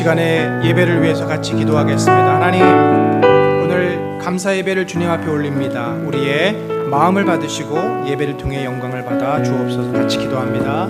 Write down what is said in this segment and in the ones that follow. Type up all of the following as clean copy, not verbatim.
시간에 예배를 위해서 같이 기도하겠습니다. 하나님, 오늘 감사 예배를 주님 앞에 올립니다. 우리의 마음을 받으시고 예배를 통해 영광을 받아 주옵소서. 같이 기도합니다.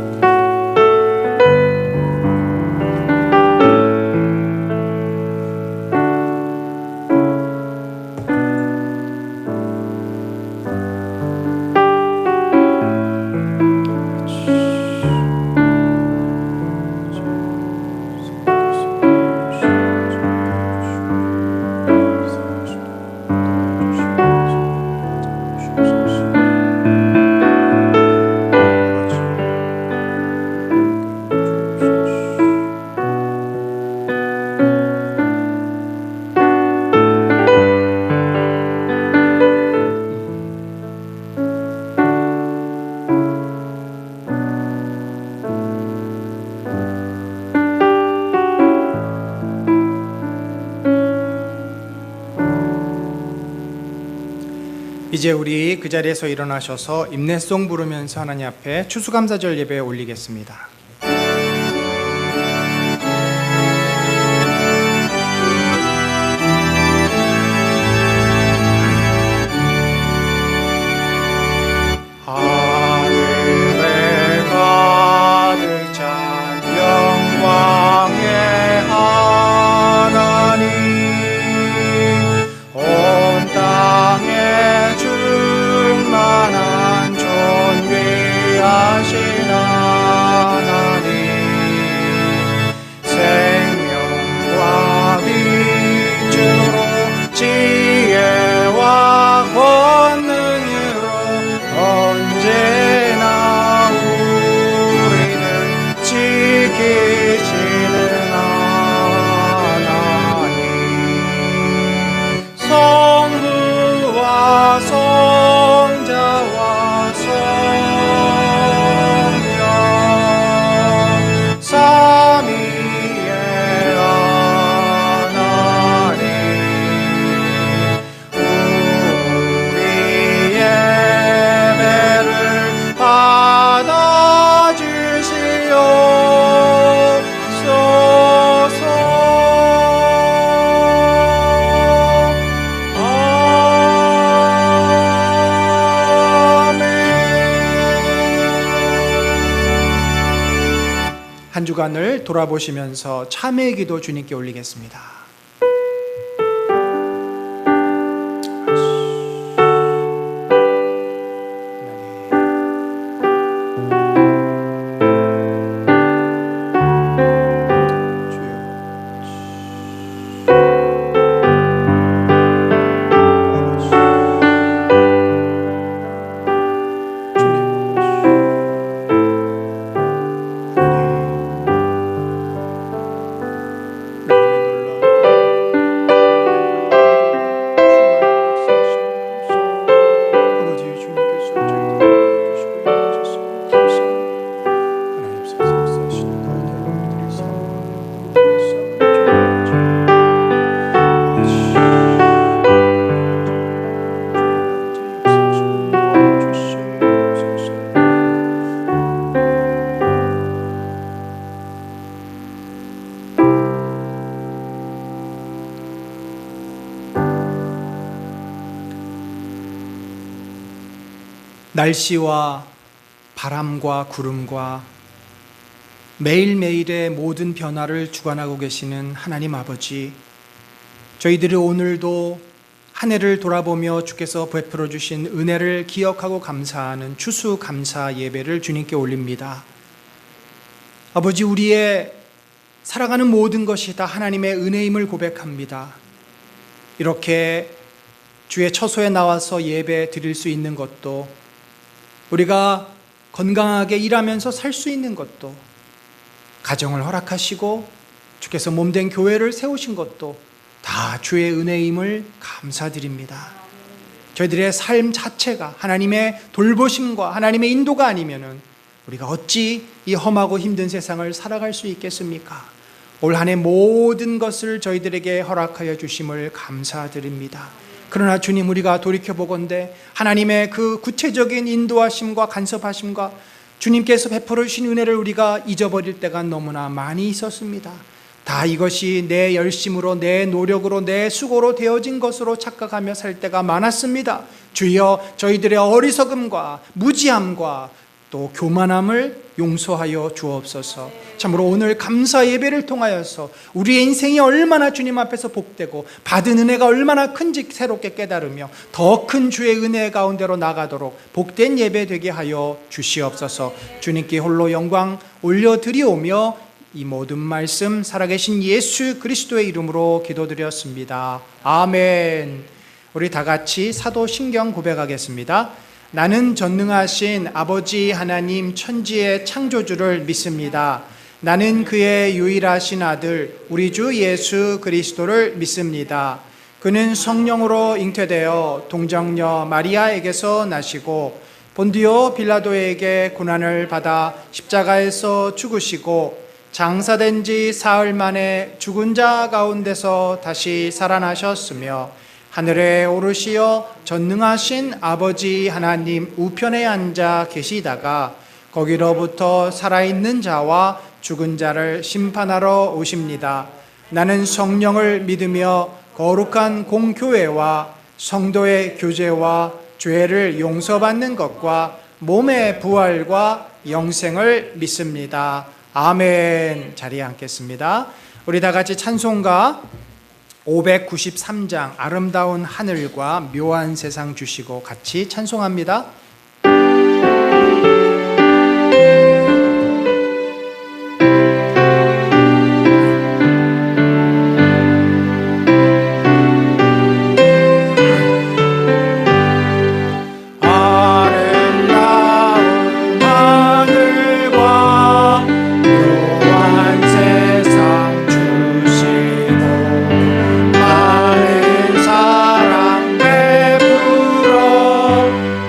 이제 우리 그 자리에서 일어나셔서 임내송 부르면서 하나님 앞에 추수감사절 예배 올리겠습니다. 하늘에 가득 찬 영광의 하나님, 온 땅에 충만한 존귀하신 하나님, 생명과 빛으로 지혜와 권능으로 언제나 우리를 지키시는 하나님, 성부와 성자와 성령 삼위의 하나님, 우리 예배를 받아주시옵소서. 한 주간을 돌아보시면서 참회의 기도 주님께 올리겠습니다. 날씨와 바람과 구름과 매일매일의 모든 변화를 주관하고 계시는 하나님 아버지, 저희들이 오늘도 한 해를 돌아보며 주께서 베풀어 주신 은혜를 기억하고 감사하는 추수감사 예배를 주님께 올립니다. 아버지, 우리의 살아가는 모든 것이 다 하나님의 은혜임을 고백합니다. 이렇게 주의 처소에 나와서 예배 드릴 수 있는 것도, 우리가 건강하게 일하면서 살 수 있는 것도, 가정을 허락하시고 주께서 몸된 교회를 세우신 것도 다 주의 은혜임을 감사드립니다. 저희들의 삶 자체가 하나님의 돌보심과 하나님의 인도가 아니면은 우리가 어찌 이 험하고 힘든 세상을 살아갈 수 있겠습니까? 올 한 해 모든 것을 저희들에게 허락하여 주심을 감사드립니다. 그러나 주님, 우리가 돌이켜보건대 하나님의 그 구체적인 인도하심과 간섭하심과 주님께서 베풀어 주신 은혜를 우리가 잊어버릴 때가 너무나 많이 있었습니다. 다 이것이 내 열심으로, 내 노력으로, 내 수고로 되어진 것으로 착각하며 살 때가 많았습니다. 주여, 저희들의 어리석음과 무지함과 또 교만함을 용서하여 주옵소서. 참으로 오늘 감사 예배를 통하여서 우리의 인생이 얼마나 주님 앞에서 복되고 받은 은혜가 얼마나 큰지 새롭게 깨달으며 더 큰 주의 은혜 가운데로 나가도록 복된 예배 되게 하여 주시옵소서. 주님께 홀로 영광 올려드리오며 이 모든 말씀 살아계신 예수 그리스도의 이름으로 기도드렸습니다. 아멘. 우리 다 같이 사도신경 고백하겠습니다. 나는 전능하신 아버지 하나님 천지의 창조주를 믿습니다. 나는 그의 유일하신 아들 우리 주 예수 그리스도를 믿습니다. 그는 성령으로 잉태되어 동정녀 마리아에게서 나시고 본디오 빌라도에게 고난을 받아 십자가에서 죽으시고 장사된 지 사흘 만에 죽은 자 가운데서 다시 살아나셨으며 하늘에 오르시어 전능하신 아버지 하나님 우편에 앉아 계시다가 거기로부터 살아있는 자와 죽은 자를 심판하러 오십니다. 나는 성령을 믿으며 거룩한 공교회와 성도의 교제와 죄를 용서받는 것과 몸의 부활과 영생을 믿습니다. 아멘. 자리에 앉겠습니다. 우리 다 같이 찬송가 593장 아름다운 하늘과 묘한 세상 주시고 같이 찬송합니다.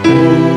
오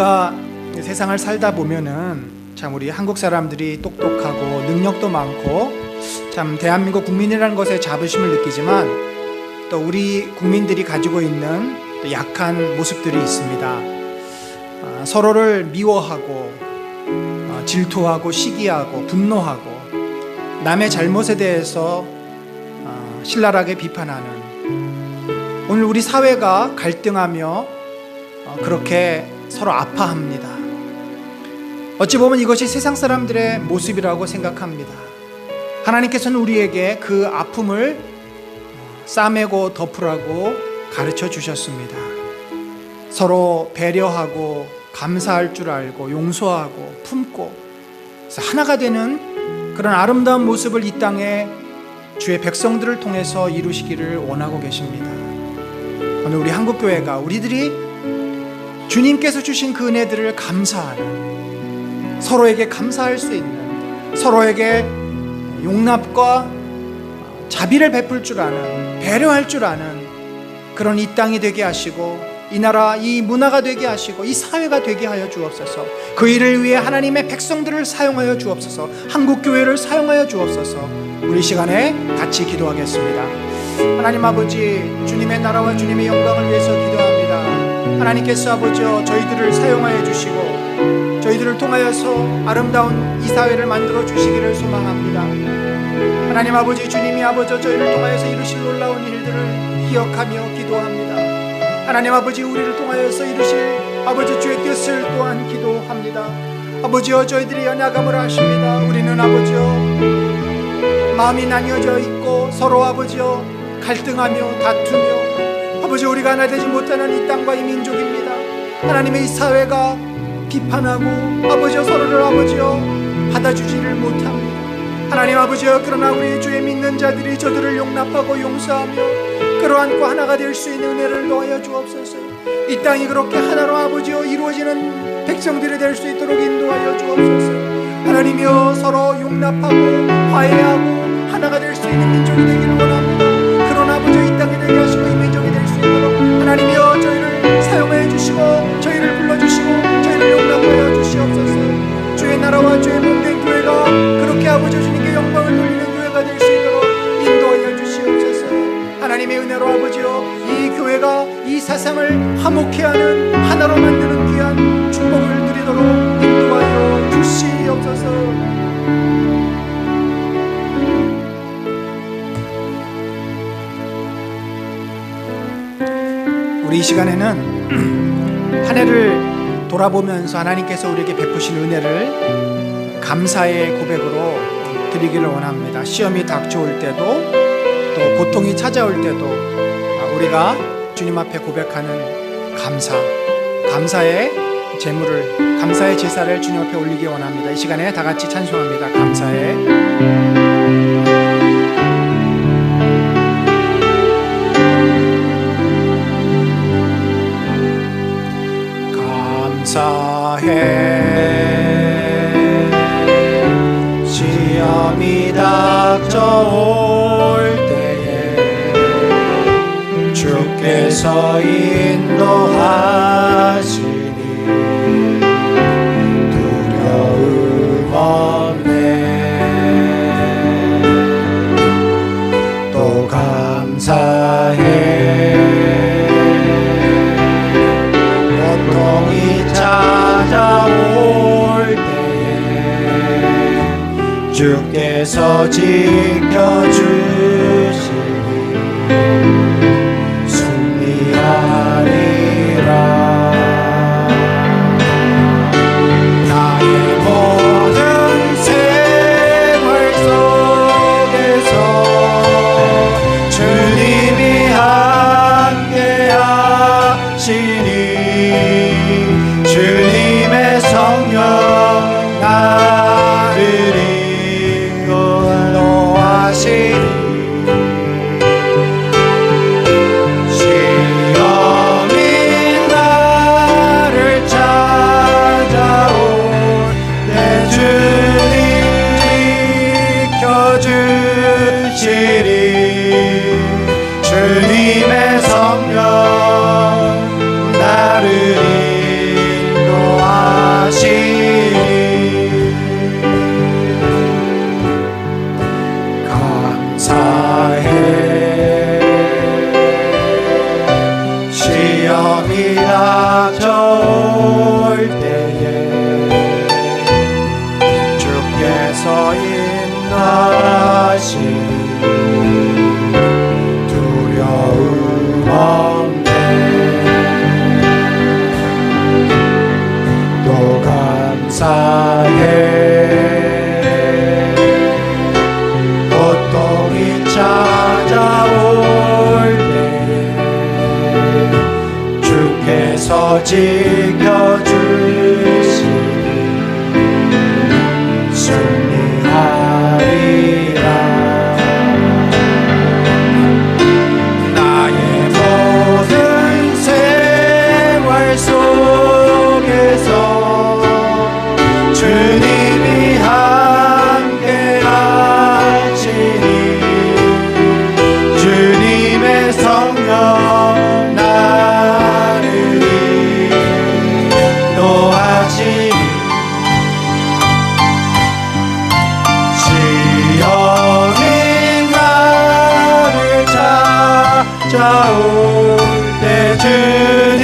우리가 세상을 살다 보면은 참 우리 한국 사람들이 똑똑하고 능력도 많고 참 대한민국 국민이라는 것에 자부심을 느끼지만 또 우리 국민들이 가지고 있는 또 약한 모습들이 있습니다. 서로를 미워하고 질투하고 시기하고 분노하고 남의 잘못에 대해서 신랄하게 비판하는, 오늘 우리 사회가 갈등하며 그렇게 서로 아파합니다. 어찌 보면 이것이 세상 사람들의 모습이라고 생각합니다. 하나님께서는 우리에게 그 아픔을 싸매고 덮으라고 가르쳐 주셨습니다. 서로 배려하고 감사할 줄 알고 용서하고 품고 그래서 하나가 되는 그런 아름다운 모습을 이 땅에 주의 백성들을 통해서 이루시기를 원하고 계십니다. 오늘 우리 한국교회가 우리들이 주님께서 주신 그 은혜들을 감사하는, 서로에게 감사할 수 있는, 서로에게 용납과 자비를 베풀 줄 아는, 배려할 줄 아는 그런 이 땅이 되게 하시고 이 나라, 이 문화가 되게 하시고 이 사회가 되게 하여 주옵소서. 그 일을 위해 하나님의 백성들을 사용하여 주옵소서. 한국교회를 사용하여 주옵소서. 우리 시간에 같이 기도하겠습니다. 하나님 아버지, 주님의 나라와 주님의 영광을 위해서 기도합니다. 하나님께서 아버지여 저희들을 사용하여 주시고 저희들을 통하여서 아름다운 이 사회를 만들어 주시기를 소망합니다. 하나님 아버지, 주님이 아버지 저희를 통하여서 이루실 놀라운 일들을 기억하며 기도합니다. 하나님 아버지, 우리를 통하여서 이루실 아버지 주의 뜻을 또한 기도합니다. 아버지여, 저희들이 연약함을 아십니다. 우리는 아버지여 마음이 나뉘어져 있고 서로 아버지여 갈등하며 다투며 아버지 우리가 하나 되지 못하는 이 땅과 이 민족입니다. 하나님의 이 사회가 비판하고 아버지여 서로를 아버지여 받아주지를 못합니다. 하나님 아버지여, 그러나 우리 주의 믿는 자들이 저들을 용납하고 용서하며 끌어안고 하나가 될 수 있는 은혜를 더하여 주옵소서. 이 땅이 그렇게 하나로 아버지여 이루어지는 백성들이 될 수 있도록 인도하여 주옵소서. 하나님이여, 서로 용납하고 화해하고 하나가 될 수 있는 민족이 되기를 원합니다. 그러나 아버지여 이 땅이 되게 하시고 이 민족이 될 수 있도록 하나님이여 저희를 사용하여 주시고 저희를 불러주시고 저희를 용납하여 주시옵소서. 주의 나라와 주의 몸된 교회가 그렇게 아버지 주님께 영광을 돌리는 교회가 될 수 있도록 인도하여 주시옵소서. 하나님의 은혜로 아버지여 이 교회가 이 세상을 화목케 하는 하나로 만드는 귀한 축복을 누리도록 인도하여 주시옵소서. 우리 이 시간에는 한 해를 돌아보면서 하나님께서 우리에게 베푸신 은혜를 감사의 고백으로 드리기를 원합니다. 시험이 닥쳐올 때도 또 고통이 찾아올 때도 우리가 주님 앞에 고백하는 감사의 제물을, 감사의 제사를 주님 앞에 올리기 원합니다. 이 시간에 다 같이 찬송합니다. 감사해 시험이 닥쳐올 때에 주께서 인도하시니 두려움 없네. 또 감사해 고통이 찾아올 때에 주께서 지켜주시니 승리하리라. 나의 모든 생활 속에서 주님이 함께 하시니 주님의 성령 나를 인도하시니 시험이 나를 찾아올 때 주님 지켜주시리. 주님의 성령 나를 인도하시니 인도하시니 두려움 없네. 또 감사해. 고통이 찾아올 때 주께서 지켜주시니 승리하리라. 나의 모든 생활 속에서 주님이 함께 하시니 주님의 성령 나를 인도하시니 시험이 나를 찾아올 때 주님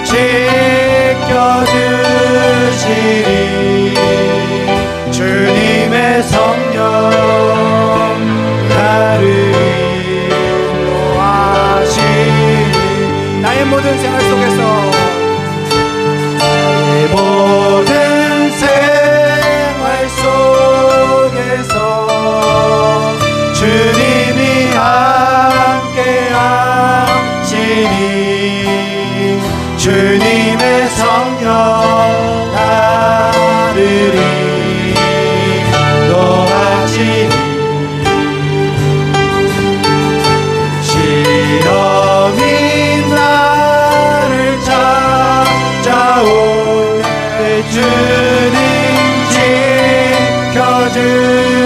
지켜주시니 주님의 성령 나를 인도하시니 나의 모든 생활 속에서 나의 모든 생활 속에서 주님이 함께 하시니 주님의 성령 나를 인도하시니 시험이 나를 찾아올 때 주님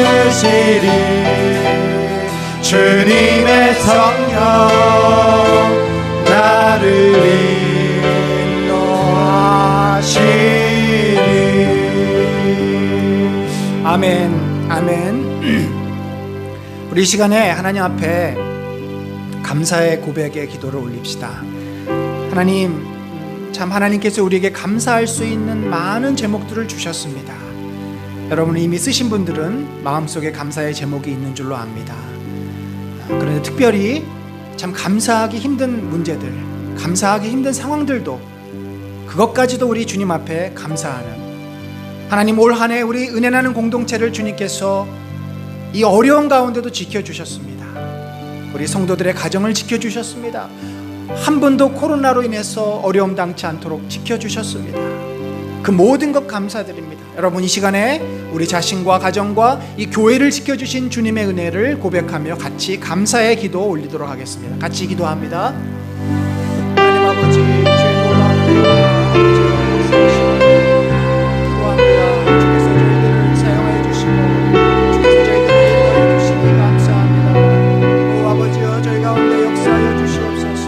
지켜주시리 주님의 성령 나를 인도하시리. 아멘. 아멘. 우리 이 시간에 하나님 앞에 감사의 고백의 기도를 올립시다. 하나님, 참 하나님께서 우리에게 감사할 수 있는 많은 제목들을 주셨습니다. 여러분 이미 쓰신 분들은 마음속에 감사의 제목이 있는 줄로 압니다. 그런데 특별히 참 감사하기 힘든 문제들, 감사하기 힘든 상황들도 그것까지도 우리 주님 앞에 감사하는 하나님, 올 한 해 우리 은혜 나는 공동체를 주님께서 이 어려운 가운데도 지켜주셨습니다. 우리 성도들의 가정을 지켜주셨습니다. 한 분도 코로나로 인해서 어려움 당치 않도록 지켜주셨습니다. 그 모든 것 감사드립니다. 여러분 이 시간에 우리 자신과 가정과 이 교회를 지켜주신 주님의 은혜를 고백하며 같이 감사의 기도 올리도록 하겠습니다. 같이 기도합니다. 하나님 아버지, 주의 놀라운 은혜와 아버지의 역사하심을 기도합니다. 주께서 저희들을 사용하여 주시고 주께서 저희들을 인도하여 주시니 감사합니다. 오 아버지여, 저희 가운데 역사하여 주시옵소서.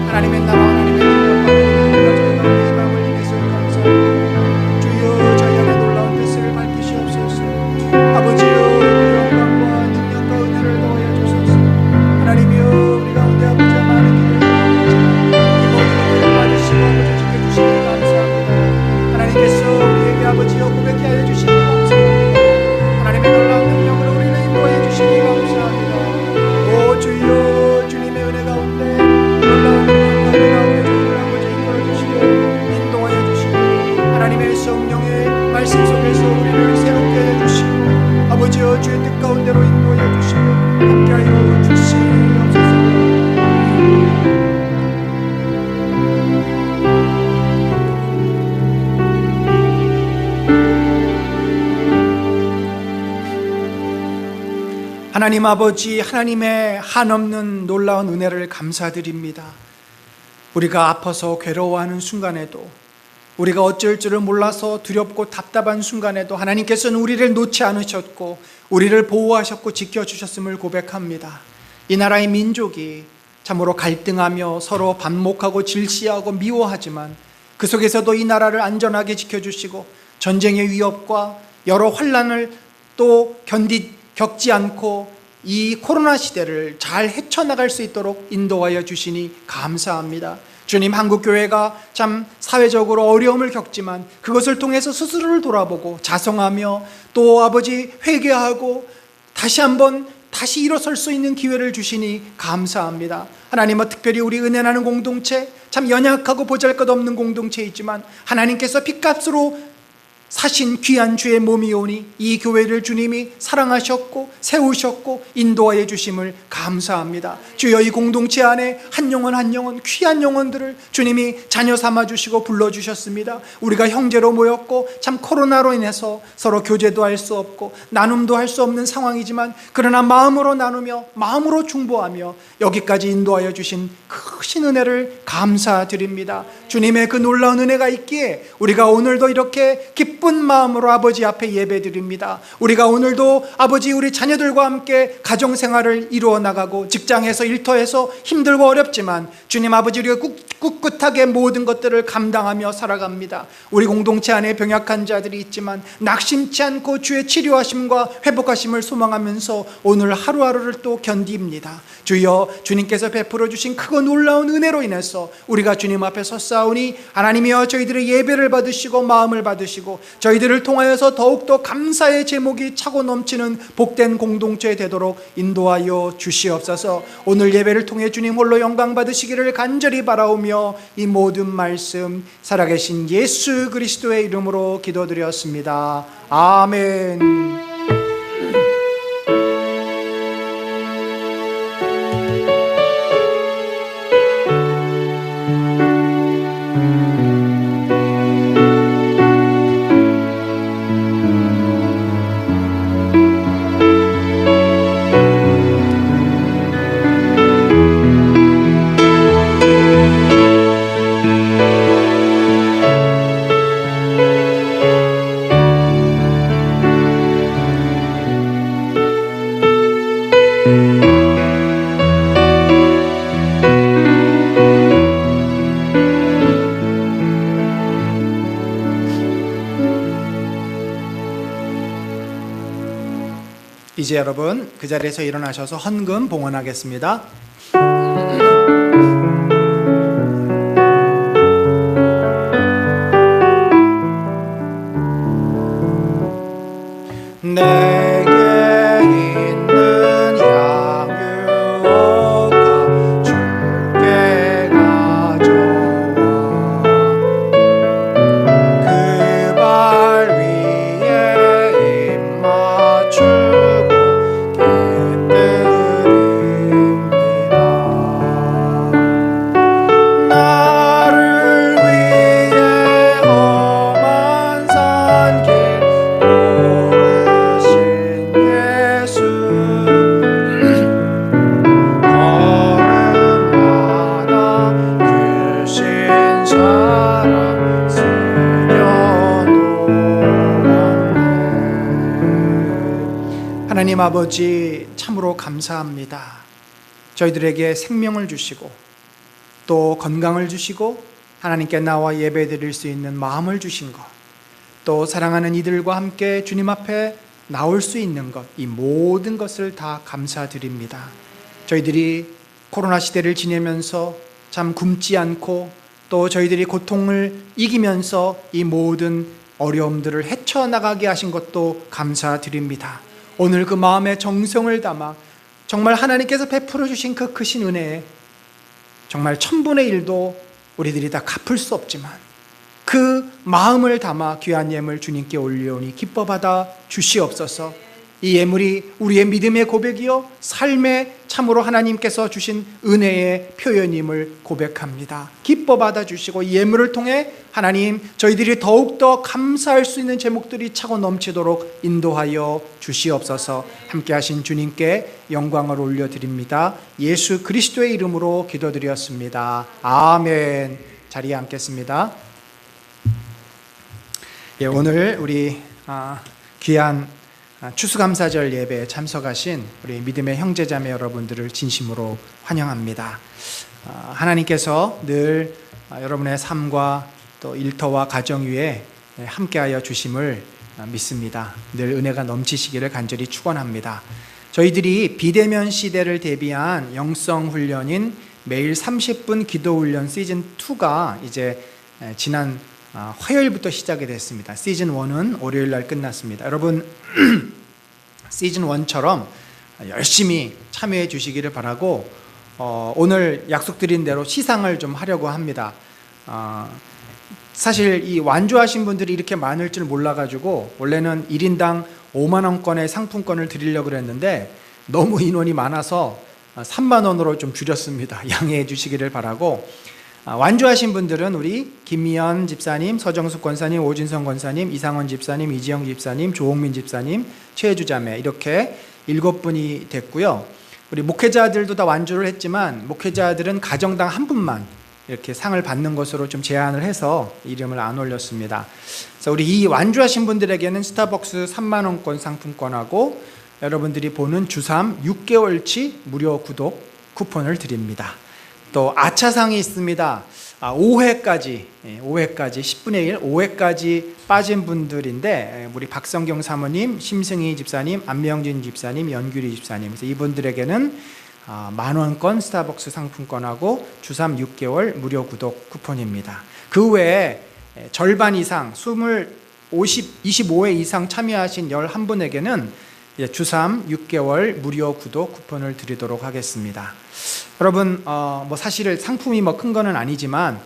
하나님의 나라, 하나님의 능력과 저희 가운데 희망을 인해서 감사합니다. 주여 저희 안에 놀라운 뜻을 밝히시옵소서. 아버지여, 영광과 능력과 은혜를 더하여 주소서. 하나님이여, 우리 가운데 아버지와 많은 일을 행하지만 이 모든 일을 받으시고 아버지 지켜주시니 감사합니다. 하나님께서 우리에게 아버지여 고백케 하여 주시니 감사합니다. 하나님의 놀라운 능력으로 우리를 인도하여 주시니 감사합니다. 오 주여, 주님의 은혜 가운데 놀라운 능력과 은혜 가운데 저희를 아버지 이끌어 주시고 인도하여 주시고 하나님의 성령의 말씀 속에서 우리를 새롭게 해 주시고 아버지여 주의 뜻 가운데로 인도하여 주시고 함께하여 주시옵소서. 하나님 아버지, 하나님의 한없는 놀라운 은혜를 감사드립니다. 우리가 아파서 괴로워하는 순간에도, 우리가 어쩔 줄을 몰라서 두렵고 답답한 순간에도 하나님께서는 우리를 놓지 않으셨고 우리를 보호하셨고 지켜주셨음을 고백합니다. 이 나라의 민족이 참으로 갈등하며 서로 반목하고 질시하고 미워하지만 그 속에서도 이 나라를 안전하게 지켜주시고 전쟁의 위협과 여러 환난을 또 겪지 않고 이 코로나 시대를 잘 헤쳐나갈 수 있도록 인도하여 주시니 감사합니다. 주님, 한국교회가 참 사회적으로 어려움을 겪지만 그것을 통해서 스스로를 돌아보고 자성하며 또 아버지 회개하고 다시 일어설 수 있는 기회를 주시니 감사합니다. 하나님은 특별히 우리 은혜나는 공동체, 참 연약하고 보잘것없는 공동체이지만 하나님께서 핏값으로 사신 귀한 주의 몸이오니 이 교회를 주님이 사랑하셨고 세우셨고 인도하여 주심을 감사합니다. 주여, 이 공동체 안에 한 영혼 한 영혼, 귀한 영혼들을 주님이 자녀 삼아주시고 불러주셨습니다. 우리가 형제로 모였고 참 코로나로 인해서 서로 교제도 할 수 없고 나눔도 할 수 없는 상황이지만 그러나 마음으로 나누며 마음으로 중보하며 여기까지 인도하여 주신 크신 은혜를 감사드립니다. 주님의 그 놀라운 은혜가 있기에 우리가 오늘도 이렇게 기쁜 마음으로 아버지 앞에 예배드립니다. 우리가 오늘도 아버지 우리 자녀들과 함께 가정생활을 이루어 나가고 직장에서 일터에서 힘들고 어렵지만 주님 아버지, 우리가 꿋꿋하게 모든 것들을 감당하며 살아갑니다. 우리 공동체 안에 병약한 자들이 있지만 낙심치 않고 주의 치료하심과 회복하심을 소망하면서 오늘 하루하루를 또 견딥니다. 주여, 주님께서 베풀어 주신 크고 놀라운 은혜로 인해서 우리가 주님 앞에 섰사오니 하나님이여, 저희들의 예배를 받으시고 마음을 받으시고 저희들을 통하여서 더욱더 감사의 제목이 차고 넘치는 복된 공동체 되도록 인도하여 주시옵소서. 오늘 예배를 통해 주님 홀로 영광 받으시기를 간절히 바라오며 이 모든 말씀 살아계신 예수 그리스도의 이름으로 기도드렸습니다. 아멘. 이제 여러분 그 자리에서 일어나셔서 헌금 봉헌하겠습니다. 내게 있는 양육과 주께 가져와 그 발 위에 입 맞추고 깨뜨립니다. 나를 위해 험한 산길 오르신 예수, 걸음마다 크신 사랑 스며놓았네. 하나님 아버지, 참으로 감사합니다. 저희들에게 생명을 주시고 또 건강을 주시고 하나님께 나와 예배드릴 수 있는 마음을 주신 것, 또 사랑하는 이들과 함께 주님 앞에 나올 수 있는 것, 이 모든 것을 다 감사드립니다. 저희들이 코로나 시대를 지내면서 참 굶지 않고 또 저희들이 고통을 이기면서 이 모든 어려움들을 헤쳐나가게 하신 것도 감사드립니다. 오늘 그 마음의 정성을 담아 정말 하나님께서 베풀어 주신 그 크신 은혜에 정말 1000분의 1도 우리들이 다 갚을 수 없지만 그 마음을 담아 귀한 예물 주님께 올려오니 기뻐 받아 주시옵소서. 이 예물이 우리의 믿음의 고백이요 삶의 참으로 하나님께서 주신 은혜의 표현임을 고백합니다. 기뻐 받아 주시고 이 예물을 통해 하나님, 저희들이 더욱더 감사할 수 있는 제목들이 차고 넘치도록 인도하여 주시옵소서. 함께 하신 주님께 영광을 올려드립니다. 예수 그리스도의 이름으로 기도드렸습니다. 아멘. 자리에 앉겠습니다. 예, 오늘 우리 귀한 추수감사절 예배에 참석하신 우리 믿음의 형제자매 여러분들을 진심으로 환영합니다. 하나님께서 늘 여러분의 삶과 또 일터와 가정 위에 함께하여 주심을 믿습니다. 늘 은혜가 넘치시기를 간절히 축원합니다. 저희들이 비대면 시대를 대비한 영성 훈련인 매일 30분 기도훈련 시즌2가 이제 지난 화요일부터 시작이 됐습니다. 시즌1은 월요일날 끝났습니다. 여러분 시즌1처럼 열심히 참여해 주시기를 바라고 오늘 약속드린 대로 시상을 좀 하려고 합니다. 사실 이 완주하신 분들이 이렇게 많을 줄 몰라가지고 원래는 1인당 5만원권의 상품권을 드리려고 했는데 너무 인원이 많아서 3만원으로 좀 줄였습니다. 양해해 주시기를 바라고, 완주하신 분들은 우리 김미연 집사님, 서정숙 권사님, 오진성 권사님, 이상원 집사님, 이지영 집사님, 조홍민 집사님, 최혜주 자매 이렇게 7분이 됐고요. 우리 목회자들도 다 완주를 했지만 목회자들은 가정당 한 분만 이렇게 상을 받는 것으로 좀 제한을 해서 이름을 안 올렸습니다. 그래서 우리 이 완주하신 분들에게는 스타벅스 3만원권 상품권하고 여러분들이 보는 주삼 6개월치 무료 구독 쿠폰을 드립니다. 또 아차상이 있습니다. 5회까지 10분의 1, 5회까지 빠진 분들인데 우리 박성경 사모님, 심승희 집사님, 안명진 집사님, 연규리 집사님, 그래서 이분들에게는 만원권 스타벅스 상품권하고 주삼 6개월 무료 구독 쿠폰입니다. 그 외에 절반 이상 25회 이상 참여하신 11분에게는 주삼 6개월 무료 구독 쿠폰을 드리도록 하겠습니다. 여러분 뭐 사실 상품이 뭐 큰 거는 아니지만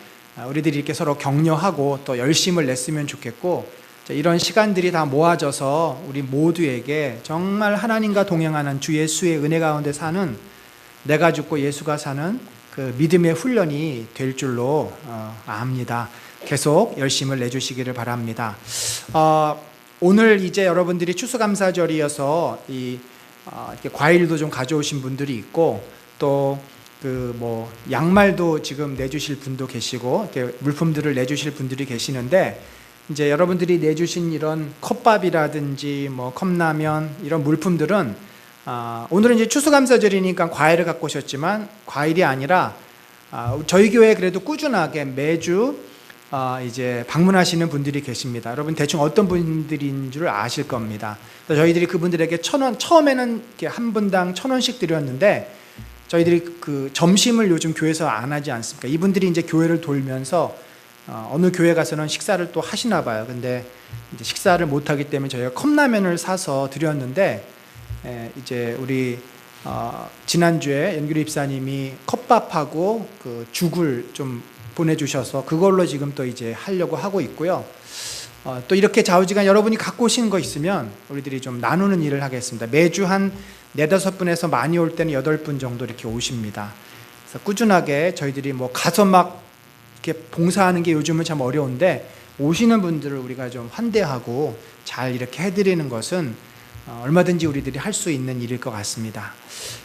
우리들이 이렇게 서로 격려하고 또 열심을 냈으면 좋겠고, 이런 시간들이 다 모아져서 우리 모두에게 정말 하나님과 동행하는 주 예수의 은혜 가운데 사는, 내가 죽고 예수가 사는 그 믿음의 훈련이 될 줄로 압니다. 계속 열심을 내주시기를 바랍니다. 오늘 이제 여러분들이 추수감사절이어서 이렇게 과일도 좀 가져오신 분들이 있고, 또 그 뭐 양말도 지금 내주실 분도 계시고, 이렇게 물품들을 내주실 분들이 계시는데, 이제 여러분들이 내주신 이런 컵밥이라든지 뭐 컵라면 이런 물품들은 오늘은 이제 추수감사절이니까 과일을 갖고 오셨지만 과일이 아니라 저희 교회에 그래도 꾸준하게 매주 이제 방문하시는 분들이 계십니다. 여러분 대충 어떤 분들인 줄 아실 겁니다. 저희들이 그분들에게 1,000원, 처음에는 이렇게 한 분당 1,000원씩 드렸는데 저희들이 그 점심을 요즘 교회에서 안 하지 않습니까? 이분들이 이제 교회를 돌면서 어느 교회 가서는 식사를 또 하시나 봐요. 근데 이제 식사를 못 하기 때문에 저희가 컵라면을 사서 드렸는데, 이제 우리 지난주에 연규리 입사님이 컵밥하고 그 죽을 좀 보내주셔서 그걸로 지금 또 이제 하려고 하고 있고요. 또 이렇게 좌우지간 여러분이 갖고 오신 거 있으면 우리들이 좀 나누는 일을 하겠습니다. 매주 한 4-5분에서 많이 올 때는 8분 정도 이렇게 오십니다. 그래서 꾸준하게 저희들이 뭐 가서 막 이렇게 봉사하는 게 요즘은 참 어려운데, 오시는 분들을 우리가 좀 환대하고 잘 이렇게 해드리는 것은 얼마든지 우리들이 할 수 있는 일일 것 같습니다.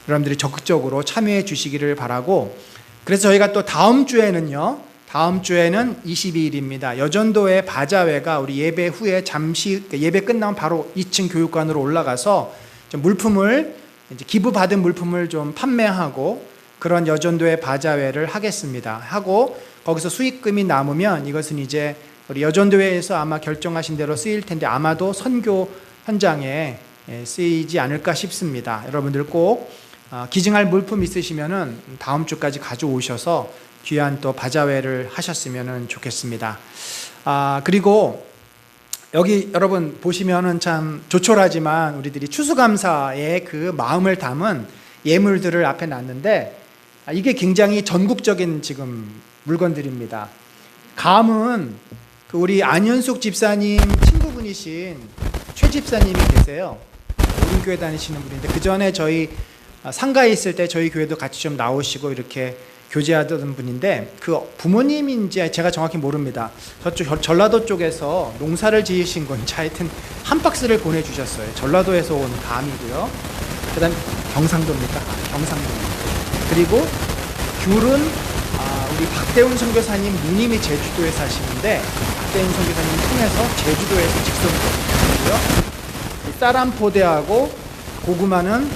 여러분들이 적극적으로 참여해 주시기를 바라고, 그래서 저희가 또 다음 주에는 22일입니다. 여전도의 바자회가 우리 예배 후에 잠시, 예배 끝나면 바로 2층 교육관으로 올라가서 좀 물품을, 이제 기부받은 물품을 좀 판매하고 그런 여전도의 바자회를 하겠습니다. 하고 거기서 수익금이 남으면 이것은 이제 우리 여전도회에서 아마 결정하신 대로 쓰일 텐데 아마도 선교 현장에 쓰이지 않을까 싶습니다. 여러분들 꼭 기증할 물품 있으시면은 다음 주까지 가져오셔서 귀한 또 바자회를 하셨으면 좋겠습니다. 그리고 여기 여러분 보시면은 참 조촐하지만 우리들이 추수감사의 그 마음을 담은 예물들을 앞에 놨는데, 이게 굉장히 전국적인 지금 물건들입니다. 감은 그 우리 안현숙 집사님 친구분이신 최 집사님이 계세요. 우리 교회 다니시는 분인데, 그 전에 저희 상가에 있을 때 저희 교회도 같이 좀 나오시고 이렇게 교제하던 분인데, 그 부모님인지 제가 정확히 모릅니다. 저쪽 전라도 쪽에서 농사를 지으신 건지 하여튼 한 박스를 보내주셨어요. 전라도에서 온 감이고요. 그 다음에 경상도입니까? 경상도입니다. 그리고 귤은 우리 박대훈 선교사님 누님이 제주도에 사시는데 박대훈 선교사님 통해서 제주도에서 직송되고요. 쌀한포대하고 고구마는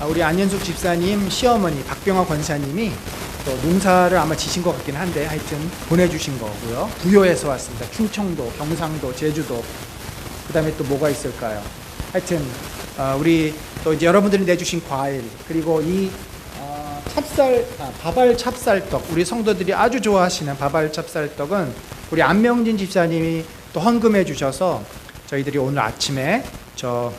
우리 안현숙 집사님 시어머니 박병화 권사님이 또 농사를 아마 지신 것 같긴 한데 하여튼 보내주신 거고요. 부여에서 왔습니다. 충청도, 경상도, 제주도. 그 다음에 또 뭐가 있을까요? 하여튼 우리 또 이제 여러분들이 내주신 과일, 그리고 이 바발 찹쌀떡, 우리 성도들이 아주 좋아하시는 바발 찹쌀떡은 우리 안명진 집사님이 또 헌금해 주셔서 저희들이 오늘 아침에 저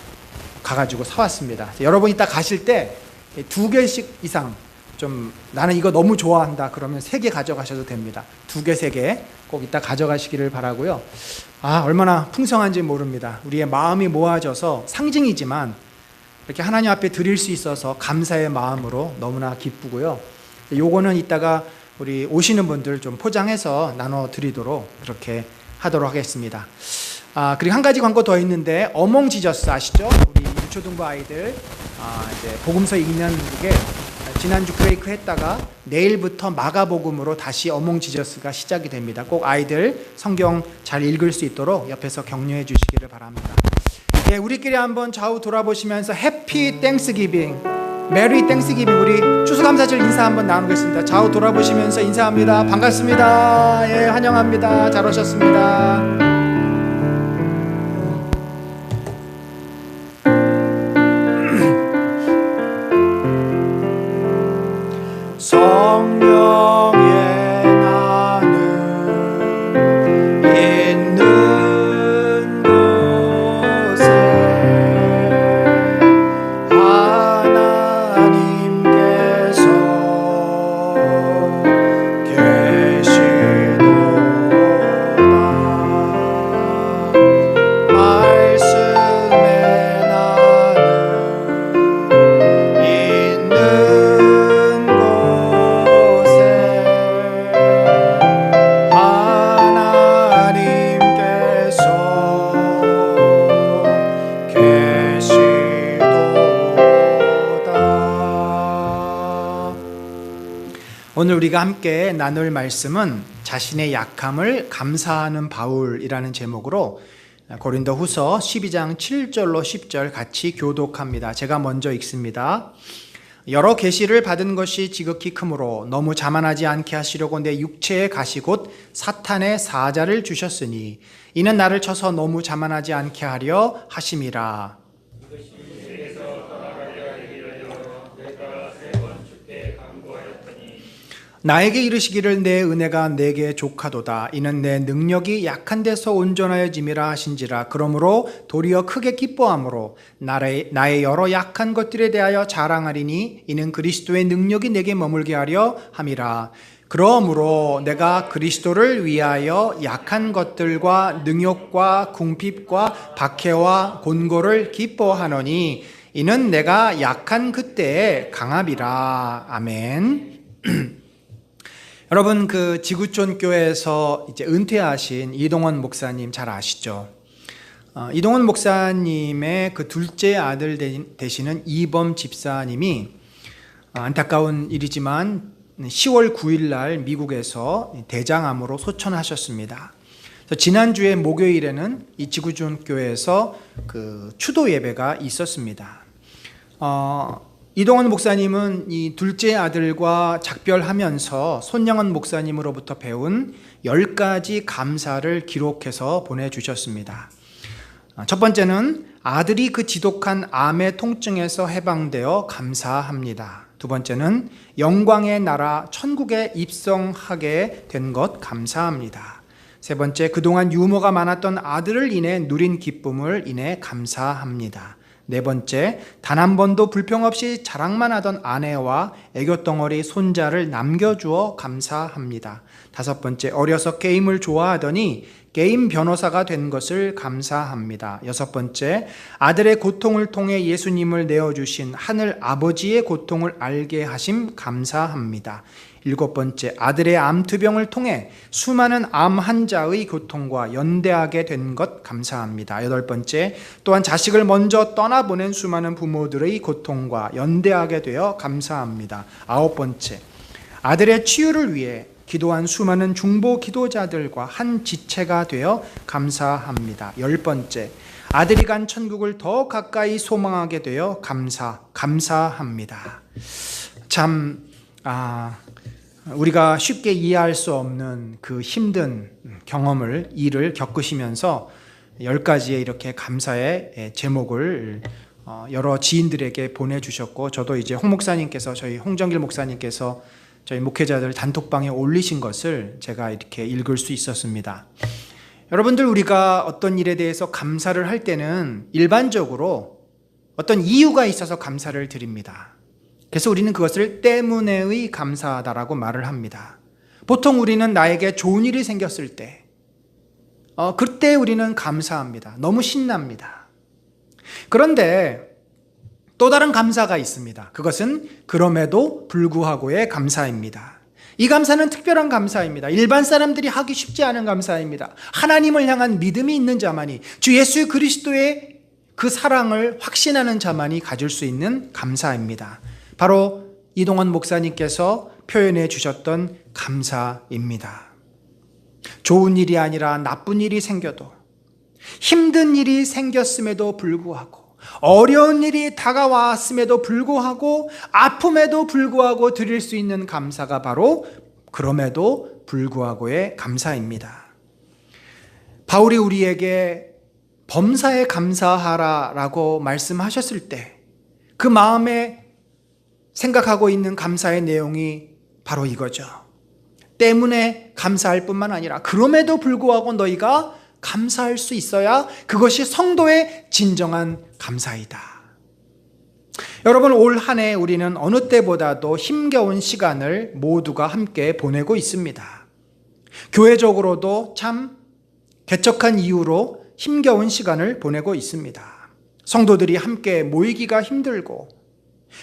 가가지고 사왔습니다. 여러분 이따 가실 때 2개씩 이상, 좀 나는 이거 너무 좋아한다 그러면 3개 가져가셔도 됩니다. 2개, 3개 꼭 이따 가져가시기를 바라고요. 얼마나 풍성한지 모릅니다. 우리의 마음이 모아져서 상징이지만 이렇게 하나님 앞에 드릴 수 있어서 감사의 마음으로 너무나 기쁘고요. 요거는 이따가 우리 오시는 분들 좀 포장해서 나눠 드리도록 그렇게 하도록 하겠습니다. 그리고 한 가지 광고 더 있는데, 어몽 지저스 아시죠? 우리 유초등부 아이들 이제 복음서 읽는 게 지난주 브레이크 했다가 내일부터 마가복음으로 다시 어몽 지저스가 시작이 됩니다. 꼭 아이들 성경 잘 읽을 수 있도록 옆에서 격려해 주시기를 바랍니다. 네, 우리끼리 한번 좌우 돌아보시면서 해피 땡스기빙, 메리 땡스기빙, 우리 추수감사절 인사 한번 나누겠습니다. 좌우 돌아보시면서 인사합니다. 반갑습니다. 예, 환영합니다. 잘 오셨습니다. 오늘 우리가 함께 나눌 말씀은 자신의 약함을 감사하는 바울이라는 제목으로 고린도후서 12장 7절로 10절 같이 교독합니다. 제가 먼저 읽습니다. 여러 계시를 받은 것이 지극히 크므로 너무 자만하지 않게 하시려고 내 육체의 가시 곧 사탄의 사자를 주셨으니 이는 나를 쳐서 너무 자만하지 않게 하려 하심이라. 나에게 이르시기를 내 은혜가 내게 족하도다. 이는 내 능력이 약한 데서 온전하여짐이라 하신지라. 그러므로 도리어 크게 기뻐함으로 나의 여러 약한 것들에 대하여 자랑하리니 이는 그리스도의 능력이 내게 머물게 하려 함이라. 그러므로 내가 그리스도를 위하여 약한 것들과 능욕과 궁핍과 박해와 곤고를 기뻐하노니 이는 내가 약한 그때에 강함이라. 아멘. 여러분, 그 지구촌 교회에서 이제 은퇴하신 이동원 목사님 잘 아시죠? 이동원 목사님의 그 둘째 아들 되시는 이범 집사님이 안타까운 일이지만 10월 9일 날 미국에서 대장암으로 소천하셨습니다. 그래서 지난주에 목요일에는 이 지구촌 교회에서 그 추도 예배가 있었습니다. 이동원 목사님은 이 둘째 아들과 작별하면서 손영원 목사님으로부터 배운 10가지 감사를 기록해서 보내주셨습니다. 첫 번째는 아들이 그 지독한 암의 통증에서 해방되어 감사합니다. 두 번째는 영광의 나라 천국에 입성하게 된 것 감사합니다. 세 번째, 그동안 유머가 많았던 아들을 인해 누린 기쁨을 인해 감사합니다. 네 번째, 단 한 번도 불평 없이 자랑만 하던 아내와 애교덩어리 손자를 남겨주어 감사합니다. 다섯 번째, 어려서 게임을 좋아하더니 게임 변호사가 된 것을 감사합니다. 여섯 번째, 아들의 고통을 통해 예수님을 내어주신 하늘 아버지의 고통을 알게 하심 감사합니다. 일곱 번째, 아들의 암투병을 통해 수많은 암 환자의 고통과 연대하게 된 것 감사합니다. 여덟 번째, 또한 자식을 먼저 떠나보낸 수많은 부모들의 고통과 연대하게 되어 감사합니다. 아홉 번째, 아들의 치유를 위해 기도한 수많은 중보 기도자들과 한 지체가 되어 감사합니다. 열 번째, 아들이 간 천국을 더 가까이 소망하게 되어 감사합니다. 참, 우리가 쉽게 이해할 수 없는 그 힘든 일을 겪으시면서 10가지의 이렇게 감사의 제목을 여러 지인들에게 보내주셨고, 저도 이제 홍 목사님께서, 저희 홍정길 목사님께서 저희 목회자들 단톡방에 올리신 것을 제가 이렇게 읽을 수 있었습니다. 여러분들, 우리가 어떤 일에 대해서 감사를 할 때는 일반적으로 어떤 이유가 있어서 감사를 드립니다. 그래서 우리는 그것을 때문에의 감사하다라고 말을 합니다. 보통 우리는 나에게 좋은 일이 생겼을 때, 그때 우리는 감사합니다. 너무 신납니다. 그런데 또 다른 감사가 있습니다. 그것은 그럼에도 불구하고의 감사입니다. 이 감사는 특별한 감사입니다. 일반 사람들이 하기 쉽지 않은 감사입니다. 하나님을 향한 믿음이 있는 자만이, 주 예수 그리스도의 그 사랑을 확신하는 자만이 가질 수 있는 감사입니다. 바로 이동원 목사님께서 표현해 주셨던 감사입니다. 좋은 일이 아니라 나쁜 일이 생겨도, 힘든 일이 생겼음에도 불구하고, 어려운 일이 다가왔음에도 불구하고, 아픔에도 불구하고 드릴 수 있는 감사가 바로 그럼에도 불구하고의 감사입니다. 바울이 우리에게 범사에 감사하라라고 말씀하셨을 때 그 마음에 생각하고 있는 감사의 내용이 바로 이거죠. 때문에 감사할 뿐만 아니라 그럼에도 불구하고 너희가 감사할 수 있어야 그것이 성도의 진정한 감사이다. 여러분, 올 한 해 우리는 어느 때보다도 힘겨운 시간을 모두가 함께 보내고 있습니다. 교회적으로도 참 개척한 이후로 힘겨운 시간을 보내고 있습니다. 성도들이 함께 모이기가 힘들고,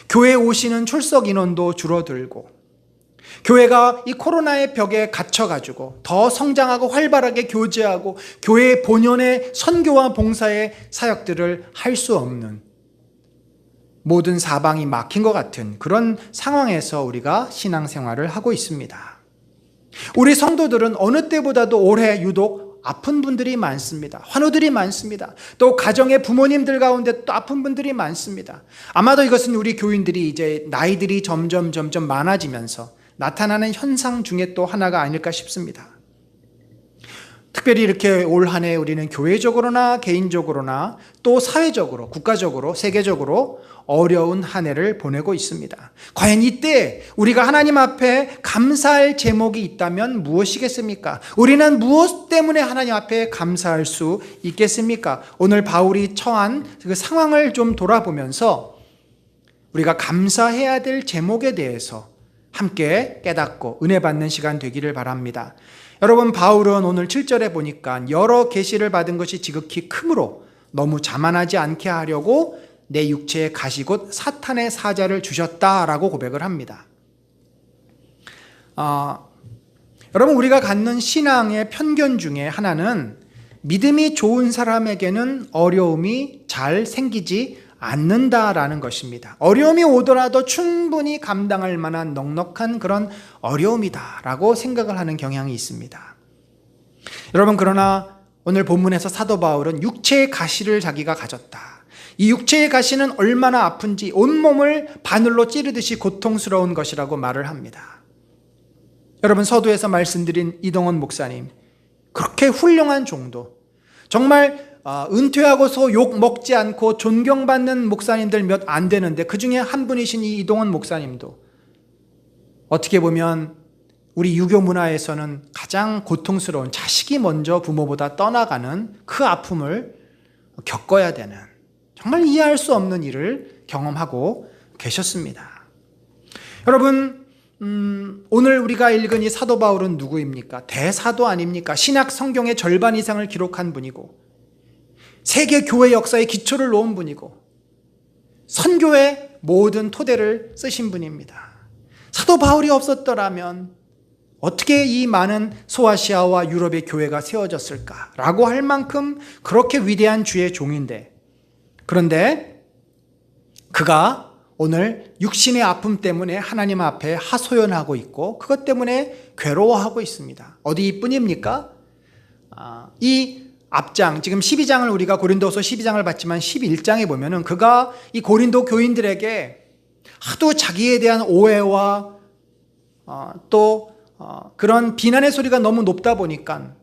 교회에 오시는 출석 인원도 줄어들고, 교회가 이 코로나의 벽에 갇혀가지고 더 성장하고 활발하게 교제하고 교회의 본연의 선교와 봉사의 사역들을 할 수 없는, 모든 사방이 막힌 것 같은 그런 상황에서 우리가 신앙생활을 하고 있습니다. 우리 성도들은 어느 때보다도 올해 유독 아픈 분들이 많습니다. 환우들이 많습니다. 또 가정의 부모님들 가운데 또 아픈 분들이 많습니다. 아마도 이것은 우리 교인들이 이제 나이들이 점점 많아지면서 나타나는 현상 중에 또 하나가 아닐까 싶습니다. 특별히 이렇게 올 한 해 우리는 교회적으로나 개인적으로나 또 사회적으로, 국가적으로, 세계적으로 어려운 한 해를 보내고 있습니다. 과연 이때 우리가 하나님 앞에 감사할 제목이 있다면 무엇이겠습니까? 우리는 무엇 때문에 하나님 앞에 감사할 수 있겠습니까? 오늘 바울이 처한 그 상황을 좀 돌아보면서 우리가 감사해야 될 제목에 대해서 함께 깨닫고 은혜 받는 시간 되기를 바랍니다. 여러분, 바울은 오늘 7절에 보니까 여러 계시를 받은 것이 지극히 크므로 너무 자만하지 않게 하려고 내 육체에 가시 곧 사탄의 사자를 주셨다라고 고백을 합니다. 여러분, 우리가 갖는 신앙의 편견 중에 하나는 믿음이 좋은 사람에게는 어려움이 잘 생기지 않는다라는 것입니다. 어려움이 오더라도 충분히 감당할 만한 넉넉한 그런 어려움이다라고 생각을 하는 경향이 있습니다. 여러분, 그러나 오늘 본문에서 사도 바울은 육체의 가시를 자기가 가졌다. 이 육체의 가시는 얼마나 아픈지 온몸을 바늘로 찌르듯이 고통스러운 것이라고 말을 합니다. 여러분, 서두에서 말씀드린 이동원 목사님, 그렇게 훌륭한 종도, 정말 은퇴하고서 욕 먹지 않고 존경받는 목사님들 몇 안 되는데 그 중에 한 분이신 이 이동원 목사님도 어떻게 보면 우리 유교 문화에서는 가장 고통스러운, 자식이 먼저 부모보다 떠나가는 그 아픔을 겪어야 되는, 정말 이해할 수 없는 일을 경험하고 계셨습니다. 여러분, 오늘 우리가 읽은 이 사도 바울은 누구입니까? 대사도 아닙니까? 신약 성경의 절반 이상을 기록한 분이고, 세계 교회 역사의 기초를 놓은 분이고, 선교의 모든 토대를 쓰신 분입니다. 사도 바울이 없었더라면 어떻게 이 많은 소아시아와 유럽의 교회가 세워졌을까라고 할 만큼 그렇게 위대한 주의 종인데, 그런데 그가 오늘 육신의 아픔 때문에 하나님 앞에 하소연하고 있고 그것 때문에 괴로워하고 있습니다. 어디뿐입니까? 이 앞장, 지금 12장을 우리가 고린도서 12장을 봤지만 11장에 보면은 그가 이 고린도 교인들에게 하도 자기에 대한 오해와 또 그런 비난의 소리가 너무 높다 보니까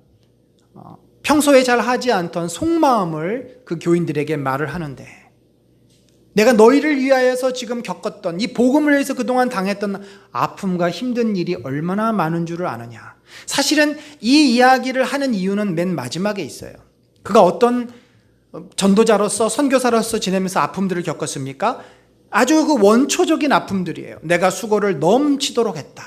평소에 잘 하지 않던 속마음을 그 교인들에게 말을 하는데, 내가 너희를 위하여서 지금 겪었던 이 복음을 위해서 그동안 당했던 아픔과 힘든 일이 얼마나 많은 줄을 아느냐. 사실은 이 이야기를 하는 이유는 맨 마지막에 있어요. 그가 어떤 전도자로서 선교사로서 지내면서 아픔들을 겪었습니까? 아주 그 원초적인 아픔들이에요. 내가 수고를 넘치도록 했다.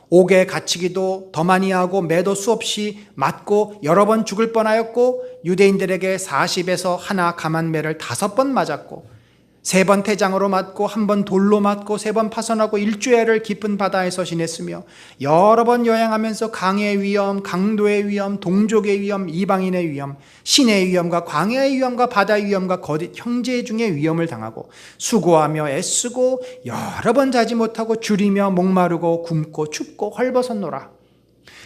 옥에 갇히기도 더 많이 하고 매도 수없이 맞고 여러 번 죽을 뻔하였고 유대인들에게 40에서 하나 감한매를 5번 맞았고 3번 태장으로 맞고 1번 돌로 맞고 3번 파선하고 일주일을 깊은 바다에서 지냈으며 여러 번 여행하면서 강의 위험, 강도의 위험, 동족의 위험, 이방인의 위험, 신의 위험과 광야의 위험과 바다의 위험과 거짓 형제 중의 위험을 당하고 수고하며 애쓰고 여러 번 자지 못하고 줄이며 목마르고 굶고 춥고 헐벗었노라.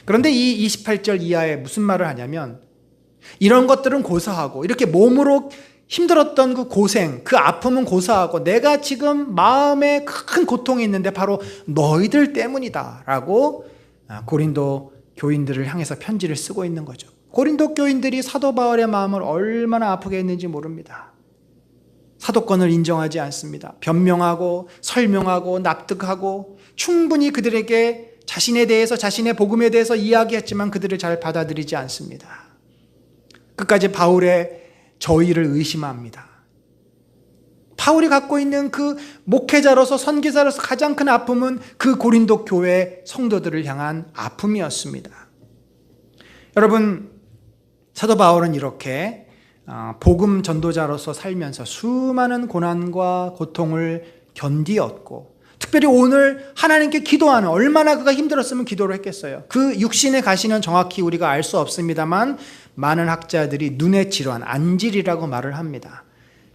그런데 이 28절 이하에 무슨 말을 하냐면 이런 것들은 고사하고 이렇게 몸으로 힘들었던 그 고생, 그 아픔은 고사하고 내가 지금 마음에 큰 고통이 있는데 바로 너희들 때문이다 라고 고린도 교인들을 향해서 편지를 쓰고 있는 거죠. 고린도 교인들이 사도 바울의 마음을 얼마나 아프게 했는지 모릅니다. 사도권을 인정하지 않습니다. 변명하고 설명하고 납득하고 충분히 그들에게 자신에 대해서 자신의 복음에 대해서 이야기했지만 그들을 잘 받아들이지 않습니다. 끝까지 바울의 저희를 의심합니다. 바울이 갖고 있는 그 목회자로서 선교사로서 가장 큰 아픔은 그 고린도 교회 성도들을 향한 아픔이었습니다. 여러분, 사도 바울은 이렇게 복음 전도자로서 살면서 수많은 고난과 고통을 견디었고 특별히 오늘 하나님께 기도하는 얼마나 그가 힘들었으면 기도를 했겠어요. 그 육신의 가시는 정확히 우리가 알 수 없습니다만 많은 학자들이 눈의 질환, 안질이라고 말을 합니다.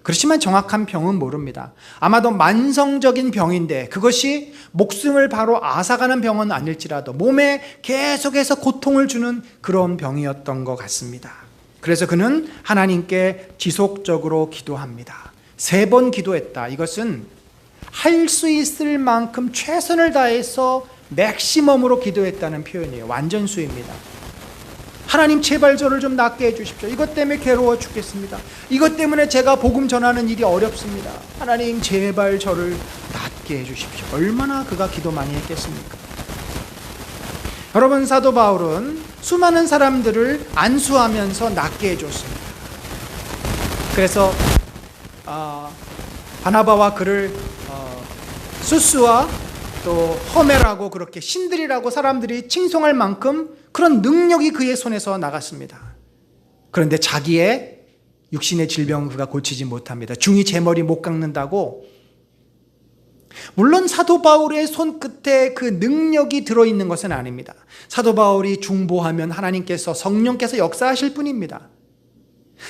그렇지만 정확한 병은 모릅니다. 아마도 만성적인 병인데 그것이 목숨을 바로 앗아가는 병은 아닐지라도 몸에 계속해서 고통을 주는 그런 병이었던 것 같습니다. 그래서 그는 하나님께 지속적으로 기도합니다. 3번 기도했다. 이것은 할 수 있을 만큼 최선을 다해서 맥시멈으로 기도했다는 표현이에요. 완전수입니다. 하나님 제발 저를 좀 낫게 해주십시오. 이것 때문에 괴로워 죽겠습니다. 이것 때문에 제가 복음 전하는 일이 어렵습니다. 하나님 제발 저를 낫게 해주십시오. 얼마나 그가 기도 많이 했겠습니까? 여러분, 사도 바울은 수많은 사람들을 안수하면서 낫게 해줬습니다. 그래서 바나바와 그를 수스와 또 허메라고 그렇게 신들이라고 사람들이 칭송할 만큼 그런 능력이 그의 손에서 나갔습니다. 그런데 자기의 육신의 질병을 그가 고치지 못합니다. 중이 제 머리 못 깎는다고. 물론 사도 바울의 손끝에 그 능력이 들어있는 것은 아닙니다. 사도 바울이 중보하면 하나님께서 성령께서 역사하실 뿐입니다.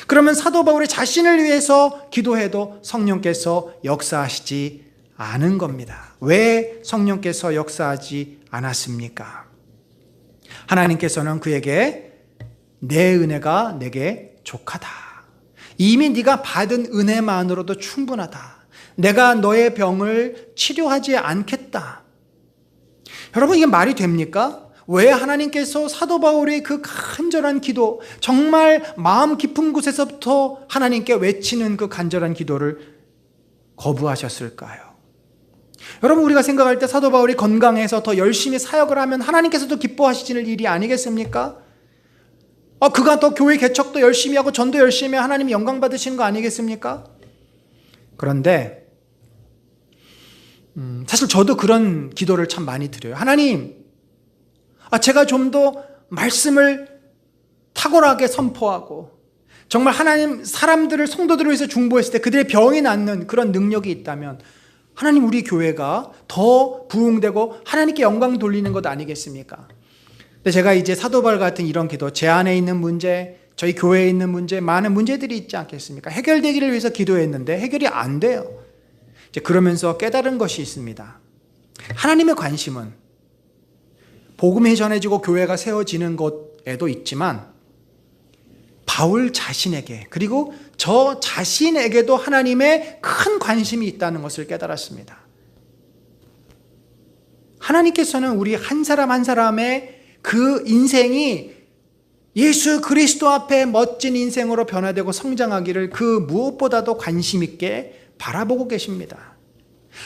그러면 사도 바울의 자신을 위해서 기도해도 성령께서 역사하시지 않은 겁니다. 왜 성령께서 역사하지 않았습니까? 하나님께서는 그에게 내 은혜가 내게 족하다. 이미 네가 받은 은혜만으로도 충분하다. 내가 너의 병을 치료하지 않겠다. 여러분, 이게 말이 됩니까? 왜 하나님께서 사도 바울의 그 간절한 기도, 정말 마음 깊은 곳에서부터 하나님께 외치는 그 간절한 기도를 거부하셨을까요? 여러분, 우리가 생각할 때 사도 바울이 건강해서 더 열심히 사역을 하면 하나님께서도 기뻐하시는 일이 아니겠습니까? 그가 더 교회 개척도 열심히 하고 전도 열심히 하면 하나님이 영광 받으시는 거 아니겠습니까? 그런데 사실 저도 그런 기도를 참 많이 드려요. 하나님, 제가 좀 더 말씀을 탁월하게 선포하고 정말 하나님 사람들을 성도들을 위해서 중보했을 때 그들의 병이 낫는 그런 능력이 있다면 하나님, 우리 교회가 더 부흥되고 하나님께 영광 돌리는 것 아니겠습니까? 근데 제가 이제 사도 바울 같은 이런 기도, 제 안에 있는 문제, 저희 교회에 있는 문제, 많은 문제들이 있지 않겠습니까? 해결되기를 위해서 기도했는데 해결이 안 돼요. 이제 그러면서 깨달은 것이 있습니다. 하나님의 관심은 복음이 전해지고 교회가 세워지는 것에도 있지만 바울 자신에게, 그리고 저 자신에게도 하나님의 큰 관심이 있다는 것을 깨달았습니다. 하나님께서는 우리 한 사람 한 사람의 그 인생이 예수 그리스도 앞에 멋진 인생으로 변화되고 성장하기를 그 무엇보다도 관심 있게 바라보고 계십니다.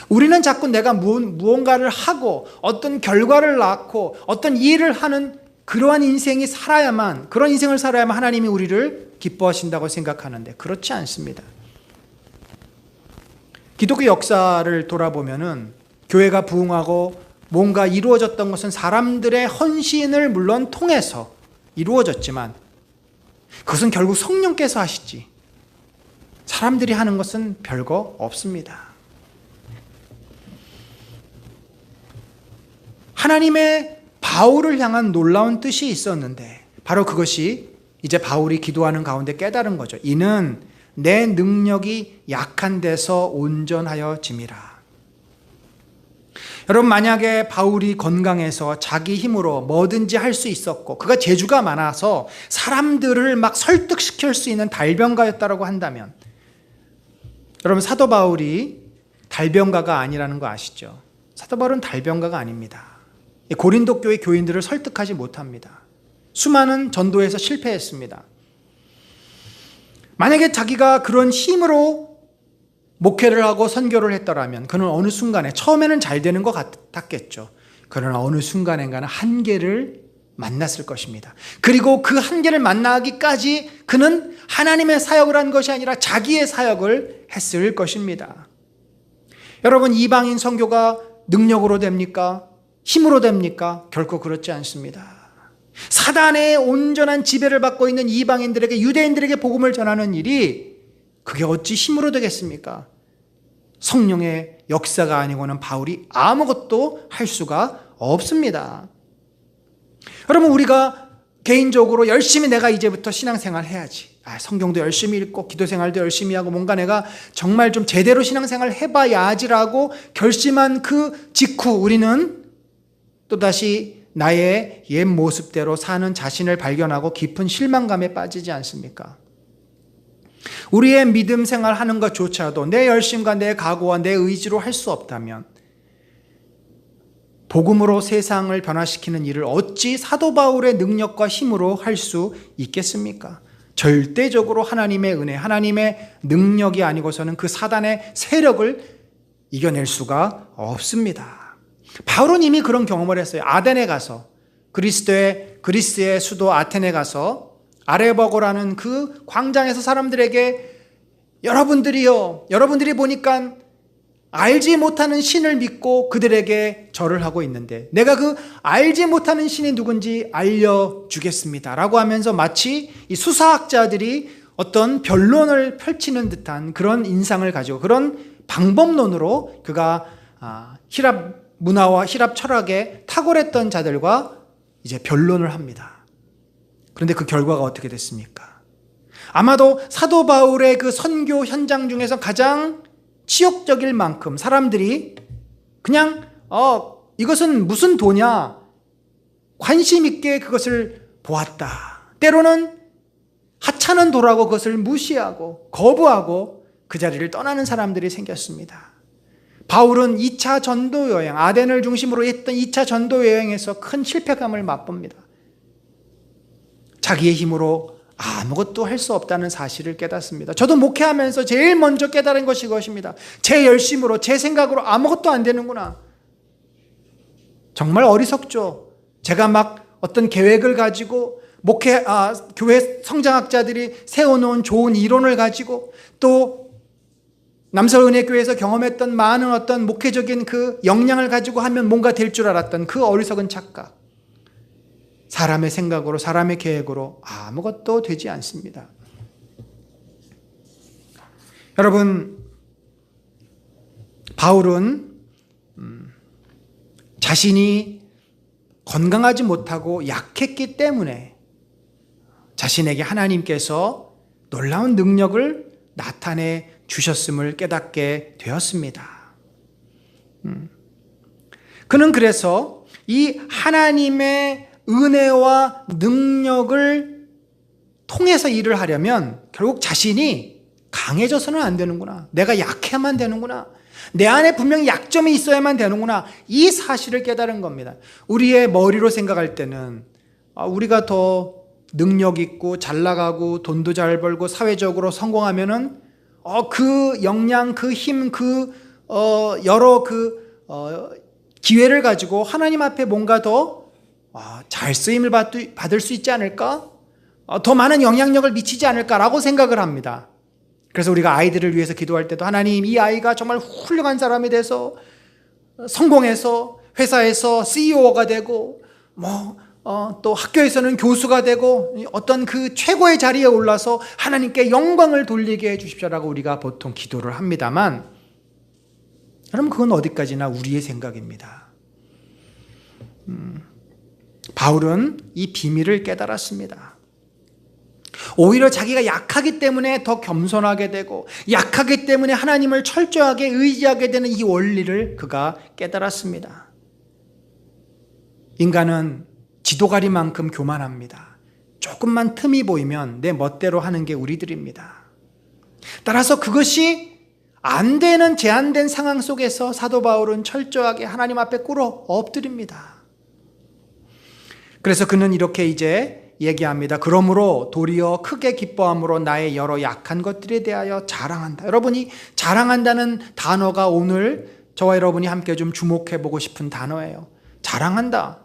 우리는 자꾸 내가 무언가를 하고 어떤 결과를 낳고 어떤 일을 하는 그러한 인생이 살아야만, 그런 인생을 살아야만 하나님이 우리를 기뻐하신다고 생각하는데 그렇지 않습니다. 기독교 역사를 돌아보면은 교회가 부흥하고 뭔가 이루어졌던 것은 사람들의 헌신을 물론 통해서 이루어졌지만 그것은 결국 성령께서 하시지 사람들이 하는 것은 별거 없습니다. 하나님의 바울을 향한 놀라운 뜻이 있었는데 바로 그것이 이제 바울이 기도하는 가운데 깨달은 거죠. 이는 내 능력이 약한 데서 온전하여짐이라. 여러분, 만약에 바울이 건강해서 자기 힘으로 뭐든지 할 수 있었고 그가 재주가 많아서 사람들을 막 설득시킬 수 있는 달변가였다고 한다면, 여러분, 사도 바울이 달변가가 아니라는 거 아시죠? 사도 바울은 달변가가 아닙니다. 고린도 교회 교인들을 설득하지 못합니다. 수많은 전도에서 실패했습니다. 만약에 자기가 그런 힘으로 목회를 하고 선교를 했더라면 그는 어느 순간에, 처음에는 잘 되는 것 같았겠죠. 그러나 어느 순간인가는 한계를 만났을 것입니다. 그리고 그 한계를 만나기까지 그는 하나님의 사역을 한 것이 아니라 자기의 사역을 했을 것입니다. 여러분, 이방인 선교가 능력으로 됩니까? 힘으로 됩니까? 결코 그렇지 않습니다. 사단의 온전한 지배를 받고 있는 이방인들에게, 유대인들에게 복음을 전하는 일이 그게 어찌 힘으로 되겠습니까? 성령의 역사가 아니고는 바울이 아무것도 할 수가 없습니다. 여러분, 우리가 개인적으로 열심히 내가 이제부터 신앙생활 해야지, 성경도 열심히 읽고 기도생활도 열심히 하고 뭔가 내가 정말 좀 제대로 신앙생활 해봐야지라고 결심한 그 직후 우리는 또다시 나의 옛 모습대로 사는 자신을 발견하고 깊은 실망감에 빠지지 않습니까? 우리의 믿음 생활하는 것조차도 내 열심과 내 각오와 내 의지로 할 수 없다면 복음으로 세상을 변화시키는 일을 어찌 사도 바울의 능력과 힘으로 할 수 있겠습니까? 절대적으로 하나님의 은혜, 하나님의 능력이 아니고서는 그 사단의 세력을 이겨낼 수가 없습니다. 바울은 이미 그런 경험을 했어요. 아덴에 가서, 그리스의 수도 아테네 가서 아레버고라는 그 광장에서 사람들에게 여러분들이 보니까 알지 못하는 신을 믿고 그들에게 절을 하고 있는데 내가 그 알지 못하는 신이 누군지 알려주겠습니다 라고 하면서 마치 이 수사학자들이 어떤 변론을 펼치는 듯한 그런 인상을 가지고, 그런 방법론으로 그가 히랍 문화와 히랍 철학에 탁월했던 자들과 이제 변론을 합니다. 그런데 그 결과가 어떻게 됐습니까? 아마도 사도 바울의 그 선교 현장 중에서 가장 치욕적일 만큼 사람들이 그냥 이것은 무슨 도냐, 관심 있게 그것을 보았다. 때로는 하찮은 도라고 그것을 무시하고 거부하고 그 자리를 떠나는 사람들이 생겼습니다. 바울은 2차 전도 여행, 아덴을 중심으로 했던 2차 전도 여행에서 큰 실패감을 맛봅니다. 자기의 힘으로 아무것도 할 수 없다는 사실을 깨닫습니다. 저도 목회하면서 제일 먼저 깨달은 것이 그것입니다. 제 열심으로, 제 생각으로 아무것도 안 되는구나. 정말 어리석죠. 제가 막 어떤 계획을 가지고 교회 성장학자들이 세워놓은 좋은 이론을 가지고 또 남서은혜교회에서 경험했던 많은 어떤 목회적인 그 역량을 가지고 하면 뭔가 될 줄 알았던 그 어리석은 착각. 사람의 생각으로, 사람의 계획으로 아무것도 되지 않습니다. 여러분, 바울은 자신이 건강하지 못하고 약했기 때문에 자신에게 하나님께서 놀라운 능력을 나타내 주셨음을 깨닫게 되었습니다. 그는 그래서 이 하나님의 은혜와 능력을 통해서 일을 하려면 결국 자신이 강해져서는 안 되는구나. 내가 약해야만 되는구나. 내 안에 분명히 약점이 있어야만 되는구나. 이 사실을 깨달은 겁니다. 우리의 머리로 생각할 때는 우리가 더 능력 있고 잘 나가고 돈도 잘 벌고 사회적으로 성공하면은 그 역량, 그 힘, 여러 기회를 가지고 하나님 앞에 뭔가 더 잘 쓰임을 받을 수 있지 않을까? 더 많은 영향력을 미치지 않을까라고 생각을 합니다. 그래서 우리가 아이들을 위해서 기도할 때도 하나님, 이 아이가 정말 훌륭한 사람이 돼서 성공해서 회사에서 CEO가 되고 또 학교에서는 교수가 되고 어떤 그 최고의 자리에 올라서 하나님께 영광을 돌리게 해 주십시오라고 우리가 보통 기도를 합니다만, 여러분 그건 어디까지나 우리의 생각입니다. 바울은 이 비밀을 깨달았습니다. 오히려 자기가 약하기 때문에 더 겸손하게 되고, 약하기 때문에 하나님을 철저하게 의지하게 되는 이 원리를 그가 깨달았습니다. 인간은 지도가리만큼 교만합니다. 조금만 틈이 보이면 내 멋대로 하는 게 우리들입니다. 따라서 그것이 안 되는 제한된 상황 속에서 사도 바울은 철저하게 하나님 앞에 꿇어 엎드립니다. 그래서 그는 이렇게 이제 얘기합니다. 그러므로 도리어 크게 기뻐함으로 나의 여러 약한 것들에 대하여 자랑한다. 여러분이 자랑한다는 단어가 오늘 저와 여러분이 함께 좀 주목해 보고 싶은 단어예요. 자랑한다.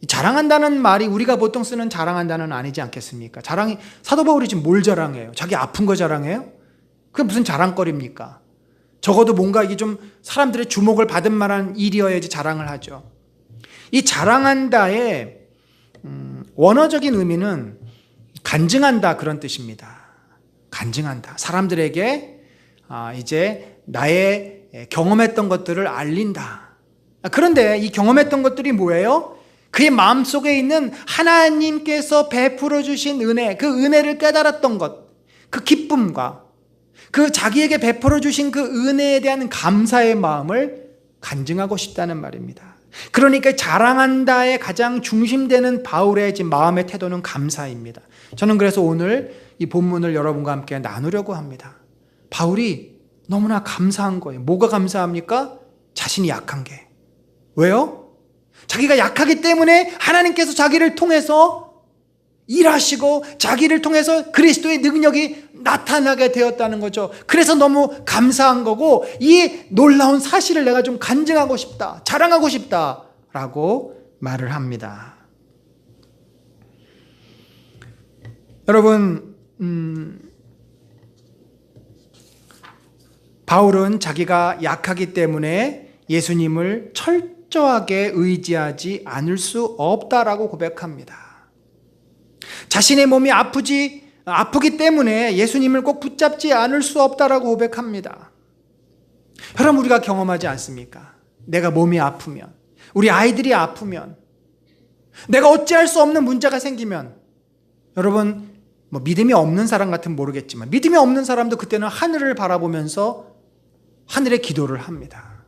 자랑한다는 말이 우리가 보통 쓰는 자랑한다는 아니지 않겠습니까? 사도 바울이 지금 뭘 자랑해요? 자기 아픈 거 자랑해요? 그게 무슨 자랑거리입니까? 적어도 뭔가 이게 좀 사람들의 주목을 받은 만한 일이어야지 자랑을 하죠. 이 자랑한다의 원어적인 의미는 간증한다, 그런 뜻입니다. 간증한다. 사람들에게 이제 나의 경험했던 것들을 알린다. 그런데 이 경험했던 것들이 뭐예요? 그의 마음속에 있는 하나님께서 베풀어 주신 은혜, 그 은혜를 깨달았던 것, 그 기쁨과 그 자기에게 베풀어 주신 그 은혜에 대한 감사의 마음을 간증하고 싶다는 말입니다. 그러니까 자랑한다에 가장 중심되는 바울의 지금 마음의 태도는 감사입니다. 저는 그래서 오늘 이 본문을 여러분과 함께 나누려고 합니다. 바울이 너무나 감사한 거예요. 뭐가 감사합니까? 자신이 약한 게. 왜요? 자기가 약하기 때문에 하나님께서 자기를 통해서 일하시고 자기를 통해서 그리스도의 능력이 나타나게 되었다는 거죠. 그래서 너무 감사한 거고, 이 놀라운 사실을 내가 좀 간증하고 싶다, 자랑하고 싶다라고 말을 합니다. 여러분, 바울은 자기가 약하기 때문에 예수님을 철저하게 의지하지 않을 수 없다라고 고백합니다. 자신의 몸이 아프기 때문에 예수님을 꼭 붙잡지 않을 수 없다라고 고백합니다. 여러분, 우리가 경험하지 않습니까? 내가 몸이 아프면, 우리 아이들이 아프면, 내가 어찌할 수 없는 문제가 생기면, 여러분, 믿음이 없는 사람 같으면 모르겠지만 믿음이 없는 사람도 그때는 하늘을 바라보면서 하늘에 기도를 합니다.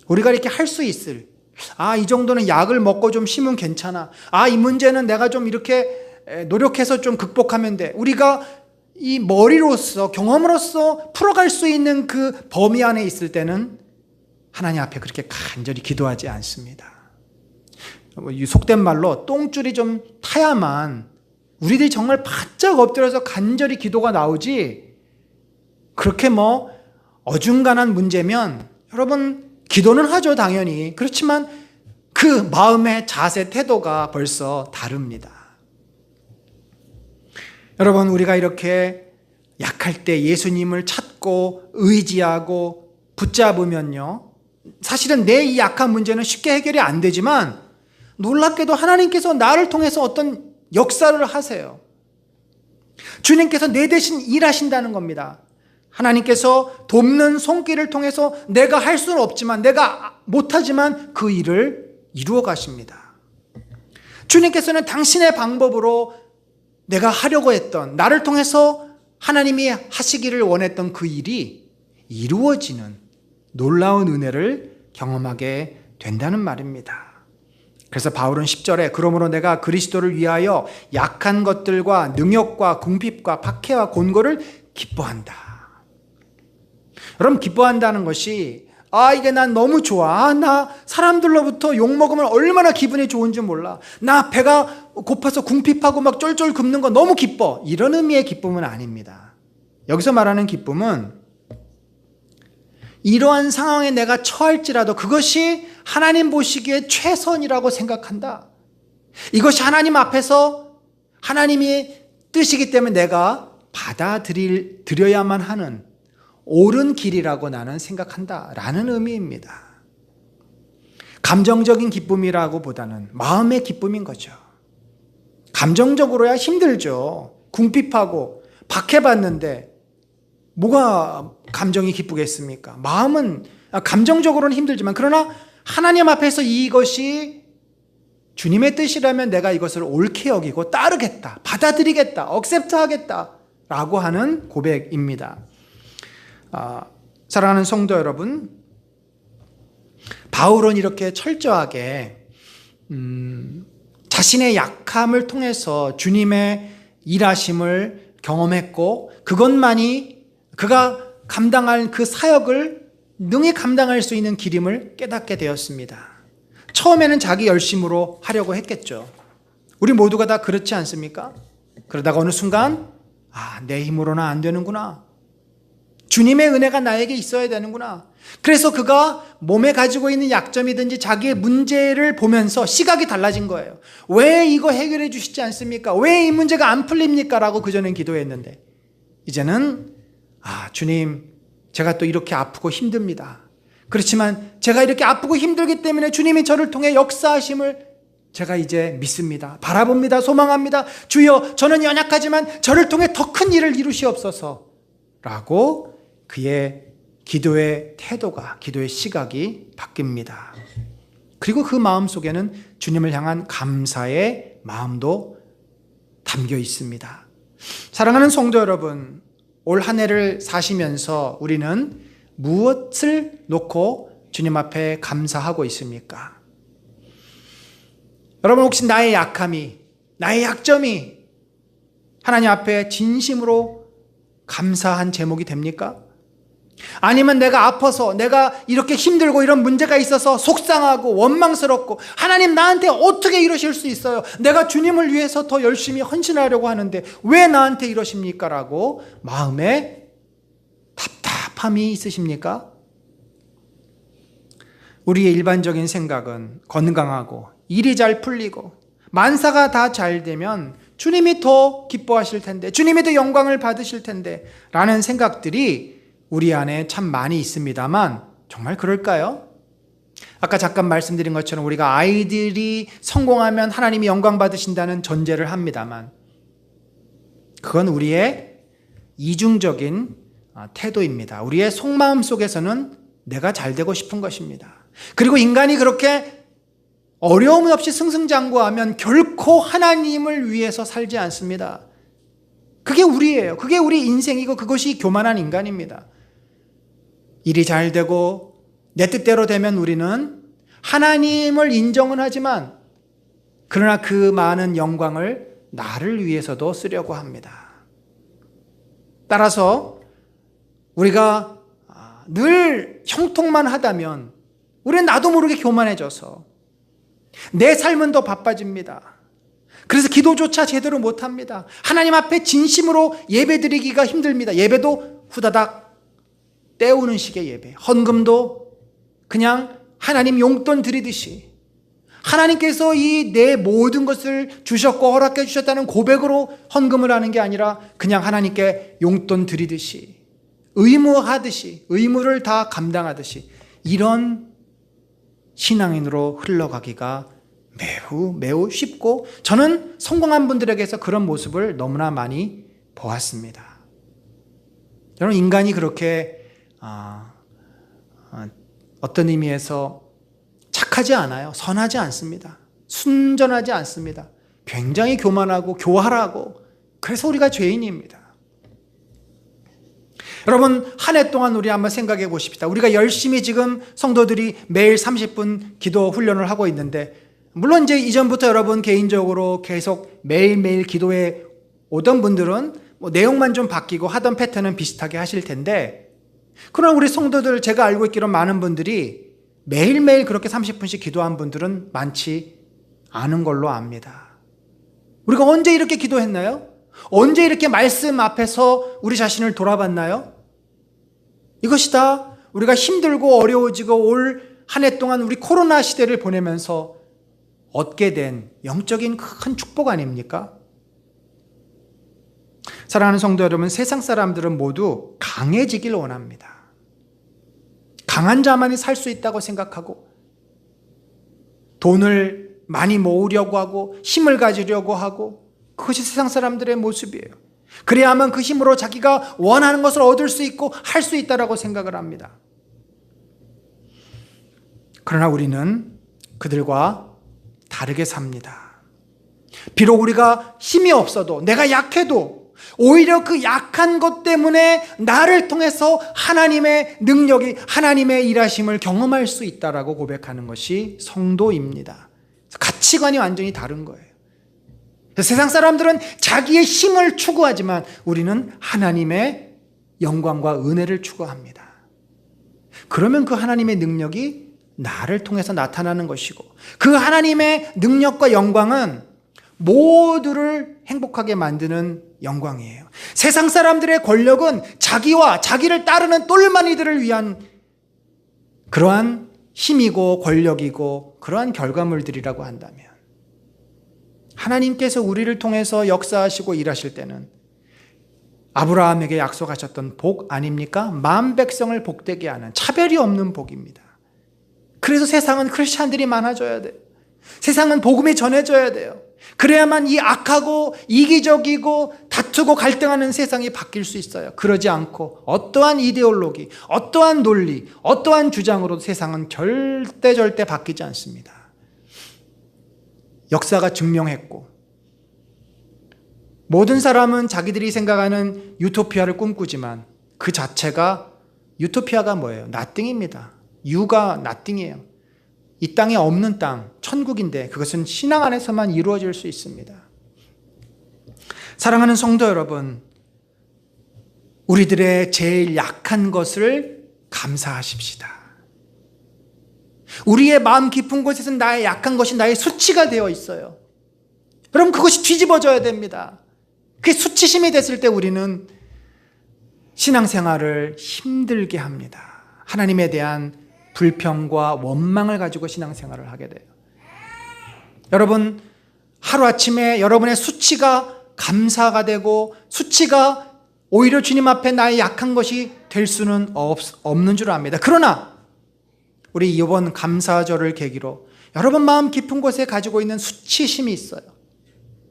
우리가 이렇게 할 수 있을, 이 정도는 약을 먹고 좀 쉬면 괜찮아. 이 문제는 내가 좀 이렇게 노력해서 좀 극복하면 돼. 우리가 이 머리로서, 경험으로서 풀어갈 수 있는 그 범위 안에 있을 때는 하나님 앞에 그렇게 간절히 기도하지 않습니다. 속된 말로 똥줄이 좀 타야만 우리들이 정말 바짝 엎드려서 간절히 기도가 나오지, 그렇게 어중간한 문제면 여러분 기도는 하죠, 당연히. 그렇지만 그 마음의 자세, 태도가 벌써 다릅니다. 여러분, 우리가 이렇게 약할 때 예수님을 찾고 의지하고 붙잡으면요, 사실은 내 이 약한 문제는 쉽게 해결이 안 되지만 놀랍게도 하나님께서 나를 통해서 어떤 역사를 하세요. 주님께서 내 대신 일하신다는 겁니다. 하나님께서 돕는 손길을 통해서 내가 할 수는 없지만, 내가 못하지만 그 일을 이루어 가십니다. 주님께서는 당신의 방법으로 내가 하려고 했던, 나를 통해서 하나님이 하시기를 원했던 그 일이 이루어지는 놀라운 은혜를 경험하게 된다는 말입니다. 그래서 바울은 10절에 그러므로 내가 그리스도를 위하여 약한 것들과 능욕과 궁핍과 박해와 곤고를 기뻐한다. 여러분, 기뻐한다는 것이 이게 난 너무 좋아. 나 사람들로부터 욕먹으면 얼마나 기분이 좋은지 몰라. 나 배가 고파서 궁핍하고 막 쫄쫄 굶는 거 너무 기뻐. 이런 의미의 기쁨은 아닙니다. 여기서 말하는 기쁨은 이러한 상황에 내가 처할지라도 그것이 하나님 보시기에 최선이라고 생각한다. 이것이 하나님 앞에서 하나님이 뜻이기 때문에 내가 받아들여야만 하는 옳은 길이라고 나는 생각한다 라는 의미입니다. 감정적인 기쁨이라고 보다는 마음의 기쁨인 거죠. 감정적으로야 힘들죠. 궁핍하고 박해받는데 뭐가 감정이 기쁘겠습니까? 마음은 감정적으로는 힘들지만 그러나 하나님 앞에서 이것이 주님의 뜻이라면 내가 이것을 옳게 여기고 따르겠다, 받아들이겠다, 억셉트하겠다 라고 하는 고백입니다. 사랑하는 성도 여러분, 바울은 이렇게 철저하게 자신의 약함을 통해서 주님의 일하심을 경험했고 그것만이 그가 감당할 그 사역을 능히 감당할 수 있는 길임을 깨닫게 되었습니다. 처음에는 자기 열심으로 하려고 했겠죠. 우리 모두가 다 그렇지 않습니까? 그러다가 어느 순간 내 힘으로는 안 되는구나. 주님의 은혜가 나에게 있어야 되는구나. 그래서 그가 몸에 가지고 있는 약점이든지 자기의 문제를 보면서 시각이 달라진 거예요. 왜 이거 해결해 주시지 않습니까? 왜 이 문제가 안 풀립니까? 라고 그전엔 기도했는데 이제는 주님, 제가 또 이렇게 아프고 힘듭니다. 그렇지만 제가 이렇게 아프고 힘들기 때문에 주님이 저를 통해 역사하심을 제가 이제 믿습니다. 바라봅니다. 소망합니다. 주여, 저는 연약하지만 저를 통해 더 큰 일을 이루시옵소서 라고 그의 기도의 태도가, 기도의 시각이 바뀝니다. 그리고 그 마음 속에는 주님을 향한 감사의 마음도 담겨 있습니다. 사랑하는 성도 여러분, 올 한 해를 사시면서 우리는 무엇을 놓고 주님 앞에 감사하고 있습니까? 여러분, 혹시 나의 약함이, 나의 약점이 하나님 앞에 진심으로 감사한 제목이 됩니까? 아니면 내가 아파서, 내가 이렇게 힘들고 이런 문제가 있어서 속상하고 원망스럽고 하나님 나한테 어떻게 이러실 수 있어요? 내가 주님을 위해서 더 열심히 헌신하려고 하는데 왜 나한테 이러십니까? 라고 마음에 답답함이 있으십니까? 우리의 일반적인 생각은 건강하고 일이 잘 풀리고 만사가 다 잘 되면 주님이 더 기뻐하실 텐데, 주님이 더 영광을 받으실 텐데 라는 생각들이 우리 안에 참 많이 있습니다만 정말 그럴까요? 아까 잠깐 말씀드린 것처럼 우리가 아이들이 성공하면 하나님이 영광 받으신다는 전제를 합니다만 그건 우리의 이중적인 태도입니다. 우리의 속마음 속에서는 내가 잘 되고 싶은 것입니다. 그리고 인간이 그렇게 어려움 없이 승승장구하면 결코 하나님을 위해서 살지 않습니다. 그게 우리예요. 그게 우리 인생이고 그것이 교만한 인간입니다. 일이 잘 되고 내 뜻대로 되면 우리는 하나님을 인정은 하지만 그러나 그 많은 영광을 나를 위해서도 쓰려고 합니다. 따라서 우리가 늘 형통만 하다면 우리는 나도 모르게 교만해져서 내 삶은 더 바빠집니다. 그래서 기도조차 제대로 못합니다. 하나님 앞에 진심으로 예배드리기가 힘듭니다. 예배도 후다닥 때우는 식의 예배, 헌금도 그냥 하나님 용돈 드리듯이 하나님께서 이 내 모든 것을 주셨고 허락해 주셨다는 고백으로 헌금을 하는 게 아니라 그냥 하나님께 용돈 드리듯이 의무하듯이 의무를 다 감당하듯이 이런 신앙인으로 흘러가기가 매우 쉽고 저는 성공한 분들에게서 그런 모습을 너무나 많이 보았습니다. 여러분, 인간이 그렇게 어떤 의미에서 착하지 않아요. 선하지 않습니다. 순전하지 않습니다. 굉장히 교만하고 교활하고 그래서 우리가 죄인입니다. 여러분, 한 해 동안 우리 한번 생각해 보십시다. 우리가 열심히 지금 성도들이 매일 30분 기도 훈련을 하고 있는데 물론 이제 이전부터 여러분 개인적으로 계속 매일매일 기도에 오던 분들은 내용만 좀 바뀌고 하던 패턴은 비슷하게 하실 텐데 그러나 우리 성도들 제가 알고 있기로 많은 분들이 매일매일 그렇게 30분씩 기도한 분들은 많지 않은 걸로 압니다. 우리가 언제 이렇게 기도했나요? 언제 이렇게 말씀 앞에서 우리 자신을 돌아봤나요? 이것이 다 우리가 힘들고 어려워지고 올 한 해 동안 우리 코로나 시대를 보내면서 얻게 된 영적인 큰 축복 아닙니까? 사랑하는 성도 여러분, 세상 사람들은 모두 강해지길 원합니다. 강한 자만이 살 수 있다고 생각하고 돈을 많이 모으려고 하고 힘을 가지려고 하고 그것이 세상 사람들의 모습이에요. 그래야만 그 힘으로 자기가 원하는 것을 얻을 수 있고 할 수 있다라고 생각을 합니다. 그러나 우리는 그들과 다르게 삽니다. 비록 우리가 힘이 없어도 내가 약해도 오히려 그 약한 것 때문에 나를 통해서 하나님의 능력이 하나님의 일하심을 경험할 수 있다라고 고백하는 것이 성도입니다. 가치관이 완전히 다른 거예요. 세상 사람들은 자기의 힘을 추구하지만 우리는 하나님의 영광과 은혜를 추구합니다. 그러면 그 하나님의 능력이 나를 통해서 나타나는 것이고 그 하나님의 능력과 영광은 모두를 행복하게 만드는 영광이에요. 세상 사람들의 권력은 자기와 자기를 따르는 똘마니들을 위한 그러한 힘이고 권력이고 그러한 결과물들이라고 한다면 하나님께서 우리를 통해서 역사하시고 일하실 때는 아브라함에게 약속하셨던 복 아닙니까? 만 백성을 복되게 하는 차별이 없는 복입니다. 그래서 세상은 크리스찬들이 많아져야 돼요. 세상은 복음이 전해져야 돼요. 그래야만 이 악하고 이기적이고 다투고 갈등하는 세상이 바뀔 수 있어요. 그러지 않고 어떠한 이데올로기, 어떠한 논리, 어떠한 주장으로도 세상은 절대 바뀌지 않습니다. 역사가 증명했고 모든 사람은 자기들이 생각하는 유토피아를 꿈꾸지만 그 자체가 유토피아가 뭐예요? nothing입니다. 유가 nothing이에요. 이 땅에 없는 땅, 천국인데 그것은 신앙 안에서만 이루어질 수 있습니다. 사랑하는 성도 여러분, 우리들의 제일 약한 것을 감사하십시다. 우리의 마음 깊은 곳에서는 나의 약한 것이 나의 수치가 되어 있어요. 여러분, 그것이 뒤집어져야 됩니다. 그게 수치심이 됐을 때 우리는 신앙생활을 힘들게 합니다. 하나님에 대한 불평과 원망을 가지고 신앙생활을 하게 돼요. 여러분, 하루아침에 여러분의 수치가 감사가 되고 수치가 오히려 주님 앞에 나의 약한 것이 될 수는 없는 줄 압니다. 그러나 우리 이번 감사절을 계기로 여러분 마음 깊은 곳에 가지고 있는 수치심이 있어요.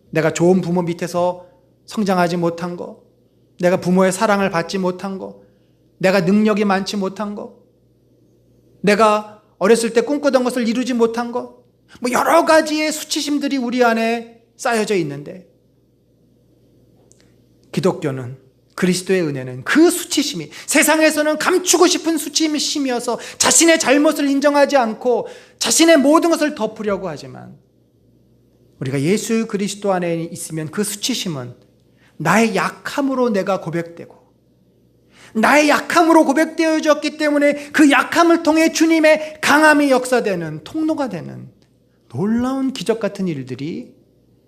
내가 좋은 부모 밑에서 성장하지 못한 거, 내가 부모의 사랑을 받지 못한 거, 내가 능력이 많지 못한 거, 내가 어렸을 때 꿈꾸던 것을 이루지 못한 것, 여러 가지의 수치심들이 우리 안에 쌓여져 있는데 기독교는, 그리스도의 은혜는 그 수치심이, 세상에서는 감추고 싶은 수치심이어서 자신의 잘못을 인정하지 않고 자신의 모든 것을 덮으려고 하지만 우리가 예수 그리스도 안에 있으면 그 수치심은 나의 약함으로 내가 고백되고 나의 약함으로 고백되어졌기 때문에 그 약함을 통해 주님의 강함이 역사되는 통로가 되는 놀라운 기적 같은 일들이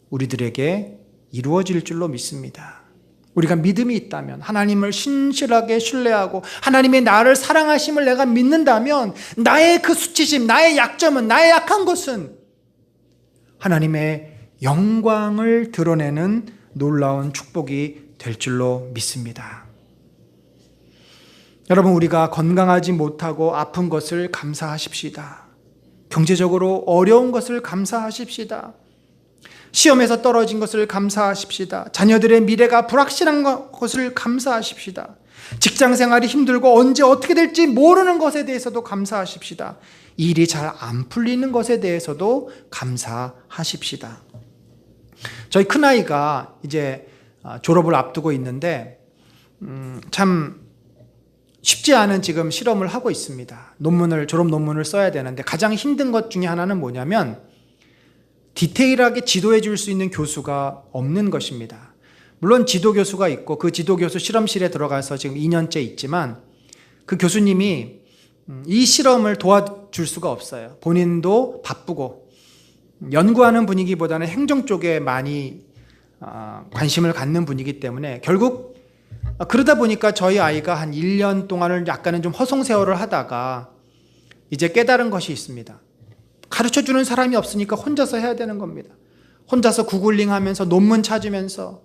우리들에게 이루어질 줄로 믿습니다. 우리가 믿음이 있다면, 하나님을 신실하게 신뢰하고 하나님의 나를 사랑하심을 내가 믿는다면 나의 그 수치심, 나의 약점은, 나의 약한 것은 하나님의 영광을 드러내는 놀라운 축복이 될 줄로 믿습니다. 여러분, 우리가 건강하지 못하고 아픈 것을 감사하십시다. 경제적으로 어려운 것을 감사하십시다. 시험에서 떨어진 것을 감사하십시다. 자녀들의 미래가 불확실한 것을 감사하십시다. 직장 생활이 힘들고 언제 어떻게 될지 모르는 것에 대해서도 감사하십시다. 일이 잘 안 풀리는 것에 대해서도 감사하십시다. 저희 큰아이가 이제 졸업을 앞두고 있는데 참 쉽지 않은 지금 실험을 하고 있습니다. 졸업 논문을 써야 되는데 가장 힘든 것 중에 하나는 뭐냐면 디테일하게 지도해 줄 수 있는 교수가 없는 것입니다. 물론 지도 교수가 있고 그 지도 교수 실험실에 들어가서 지금 2년째 있지만 그 교수님이 이 실험을 도와줄 수가 없어요. 본인도 바쁘고 연구하는 분위기보다는 행정 쪽에 많이 관심을 갖는 분이기 때문에 결국 그러다 보니까 저희 아이가 한 1년 동안을 약간은 좀 허송세월을 하다가 이제 깨달은 것이 있습니다. 가르쳐주는 사람이 없으니까 혼자서 해야 되는 겁니다. 혼자서 구글링하면서 논문 찾으면서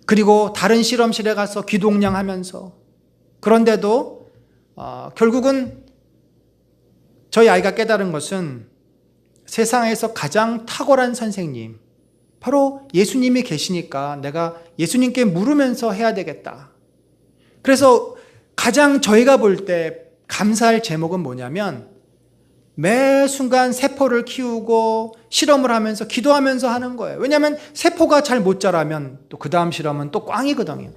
그리고 다른 실험실에 가서 귀동냥하면서 그런데도 결국은 저희 아이가 깨달은 것은 세상에서 가장 탁월한 선생님 바로 예수님이 계시니까 내가 예수님께 물으면서 해야 되겠다. 그래서 가장 저희가 볼 때 감사할 제목은 뭐냐면 매 순간 세포를 키우고 실험을 하면서 기도하면서 하는 거예요. 왜냐하면 세포가 잘 못 자라면 또 그 다음 실험은 또 꽝이거든요.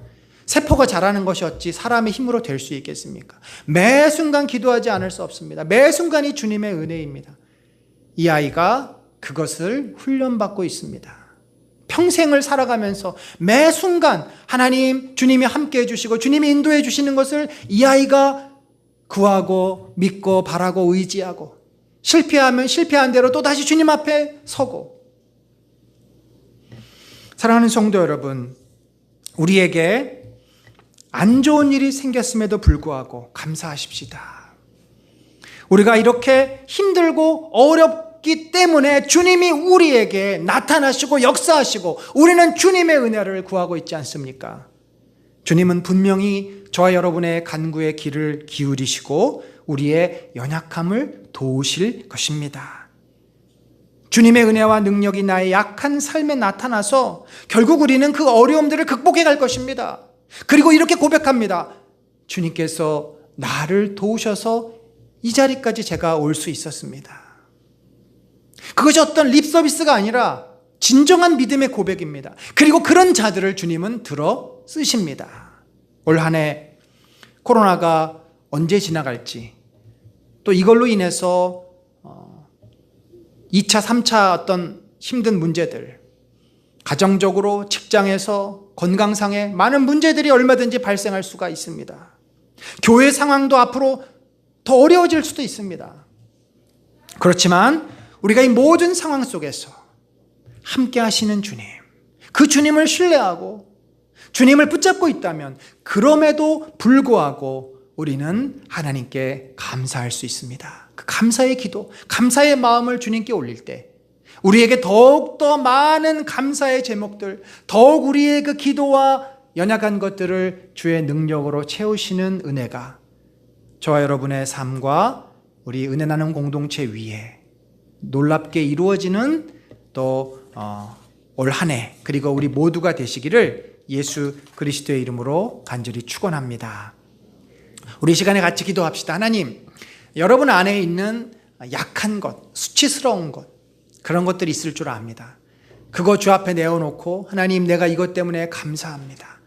세포가 자라는 것이 어찌 사람의 힘으로 될 수 있겠습니까? 매 순간 기도하지 않을 수 없습니다. 매 순간이 주님의 은혜입니다. 이 아이가 그것을 훈련받고 있습니다. 평생을 살아가면서 매 순간 하나님, 주님이 함께해 주시고 주님이 인도해 주시는 것을 이 아이가 구하고 믿고 바라고 의지하고 실패하면 실패한 대로 또다시 주님 앞에 서고. 사랑하는 성도 여러분, 우리에게 안 좋은 일이 생겼음에도 불구하고 감사하십시다. 우리가 이렇게 힘들고 어렵기 때문에 주님이 우리에게 나타나시고 역사하시고 우리는 주님의 은혜를 구하고 있지 않습니까? 주님은 분명히 저와 여러분의 간구의 귀를 기울이시고 우리의 연약함을 도우실 것입니다. 주님의 은혜와 능력이 나의 약한 삶에 나타나서 결국 우리는 그 어려움들을 극복해 갈 것입니다. 그리고 이렇게 고백합니다. 주님께서 나를 도우셔서 이 자리까지 제가 올 수 있었습니다. 그것이 어떤 립서비스가 아니라 진정한 믿음의 고백입니다. 그리고 그런 자들을 주님은 들어 쓰십니다. 올 한 해 코로나가 언제 지나갈지 또 이걸로 인해서 2차, 3차 어떤 힘든 문제들, 가정적으로, 직장에서, 건강상의 많은 문제들이 얼마든지 발생할 수가 있습니다. 교회 상황도 앞으로 더 어려워질 수도 있습니다. 그렇지만 우리가 이 모든 상황 속에서 함께 하시는 주님, 그 주님을 신뢰하고 주님을 붙잡고 있다면 그럼에도 불구하고 우리는 하나님께 감사할 수 있습니다. 그 감사의 기도, 감사의 마음을 주님께 올릴 때 우리에게 더욱더 많은 감사의 제목들, 더욱 우리의 그 기도와 연약한 것들을 주의 능력으로 채우시는 은혜가 저와 여러분의 삶과 우리 은혜 나눔 공동체 위에 놀랍게 이루어지는 또 올 한 해 그리고 우리 모두가 되시기를 예수 그리스도의 이름으로 간절히 축원합니다. 우리 시간에 같이 기도합시다. 하나님, 여러분 안에 있는 약한 것, 수치스러운 것, 그런 것들이 있을 줄 압니다. 그거 주 앞에 내어놓고 하나님, 내가 이것 때문에 감사합니다.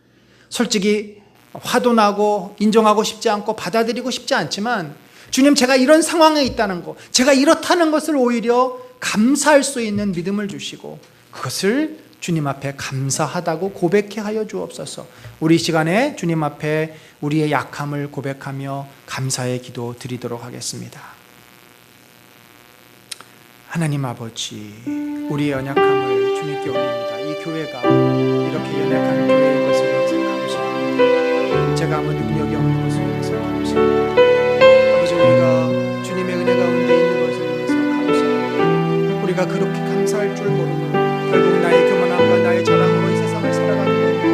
솔직히 화도 나고 인정하고 싶지 않고 받아들이고 싶지 않지만 주님, 제가 이런 상황에 있다는 것, 제가 이렇다는 것을 오히려 감사할 수 있는 믿음을 주시고 그것을 주님 앞에 감사하다고 고백해 하여 주옵소서. 우리 시간에 주님 앞에 우리의 약함을 고백하며 감사의 기도 드리도록 하겠습니다. 하나님 아버지, 우리의 연약함을 주님께 올립니다. 이 교회가 이렇게 연약한 교회인 것을 위해서 감사합니다. 제가 아무 능력이 없는 것을 위해서 감사합니다. 아버지, 우리가 주님의 은혜 가운데 있는 것을 위해서 감사합니다. 우리가 그렇게 감사할 줄 모르면 결국 나의 교만함과 나의 자랑으로 이 세상을 살아가는 겁니다.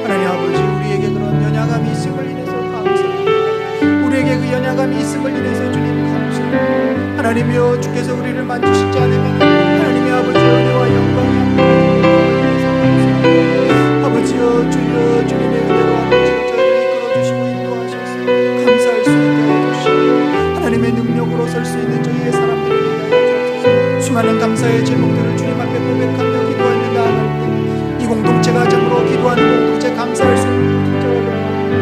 하나님 아버지, 우리에게 그런 연약함이 있음을 인해서 감사합니다. 우리에게 그 연약함이 있음을 인해서 주님 감사합니다. 하나님이여, 주께서 우리를 만지시지 않으면 하나님의 아버지의 은혜와 영광이 없는 아버지여, 주여, 주님의 은혜로 아버지 저희를 이끌어주시고 인도하셔서 감사할 수 있게 해주시고 하나님의 능력으로 설 수 있는 저희의 사람들을 위하여 주옵소서. 수많은 감사의 제목들을 주님 앞에 고백하며 기도하며 나아갈 때 이 공동체가 참으로 기도하는 공동체, 감사할 수 있는 공동체로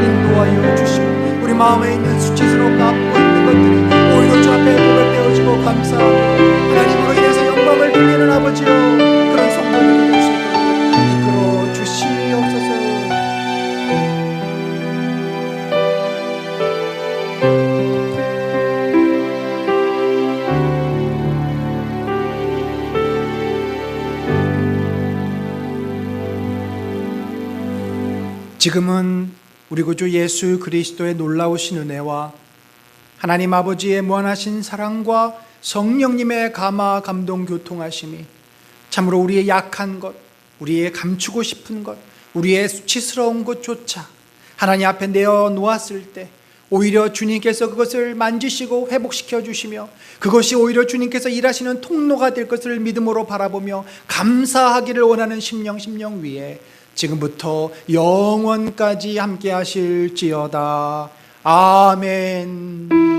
인도하여 주시고 우리 마음에 있는 수치스럽고 아프고 있는 것들이 오히려 주 앞에 고백되어지고 감사하고 하나님으로 인해서 영광을 돌리는 아버지여, 그런 성도들이 될 수 있도록 이끌어 주시옵소서. 지금은 우리 구주 예수 그리스도의 놀라우신 은혜와 하나님 아버지의 무한하신 사랑과 성령님의 감화 감동 교통하심이 참으로 우리의 약한 것, 우리의 감추고 싶은 것, 우리의 수치스러운 것조차 하나님 앞에 내어놓았을 때 오히려 주님께서 그것을 만지시고 회복시켜 주시며 그것이 오히려 주님께서 일하시는 통로가 될 것을 믿음으로 바라보며 감사하기를 원하는 심령 위에 지금부터 영원까지 함께 하실지어다. 아멘.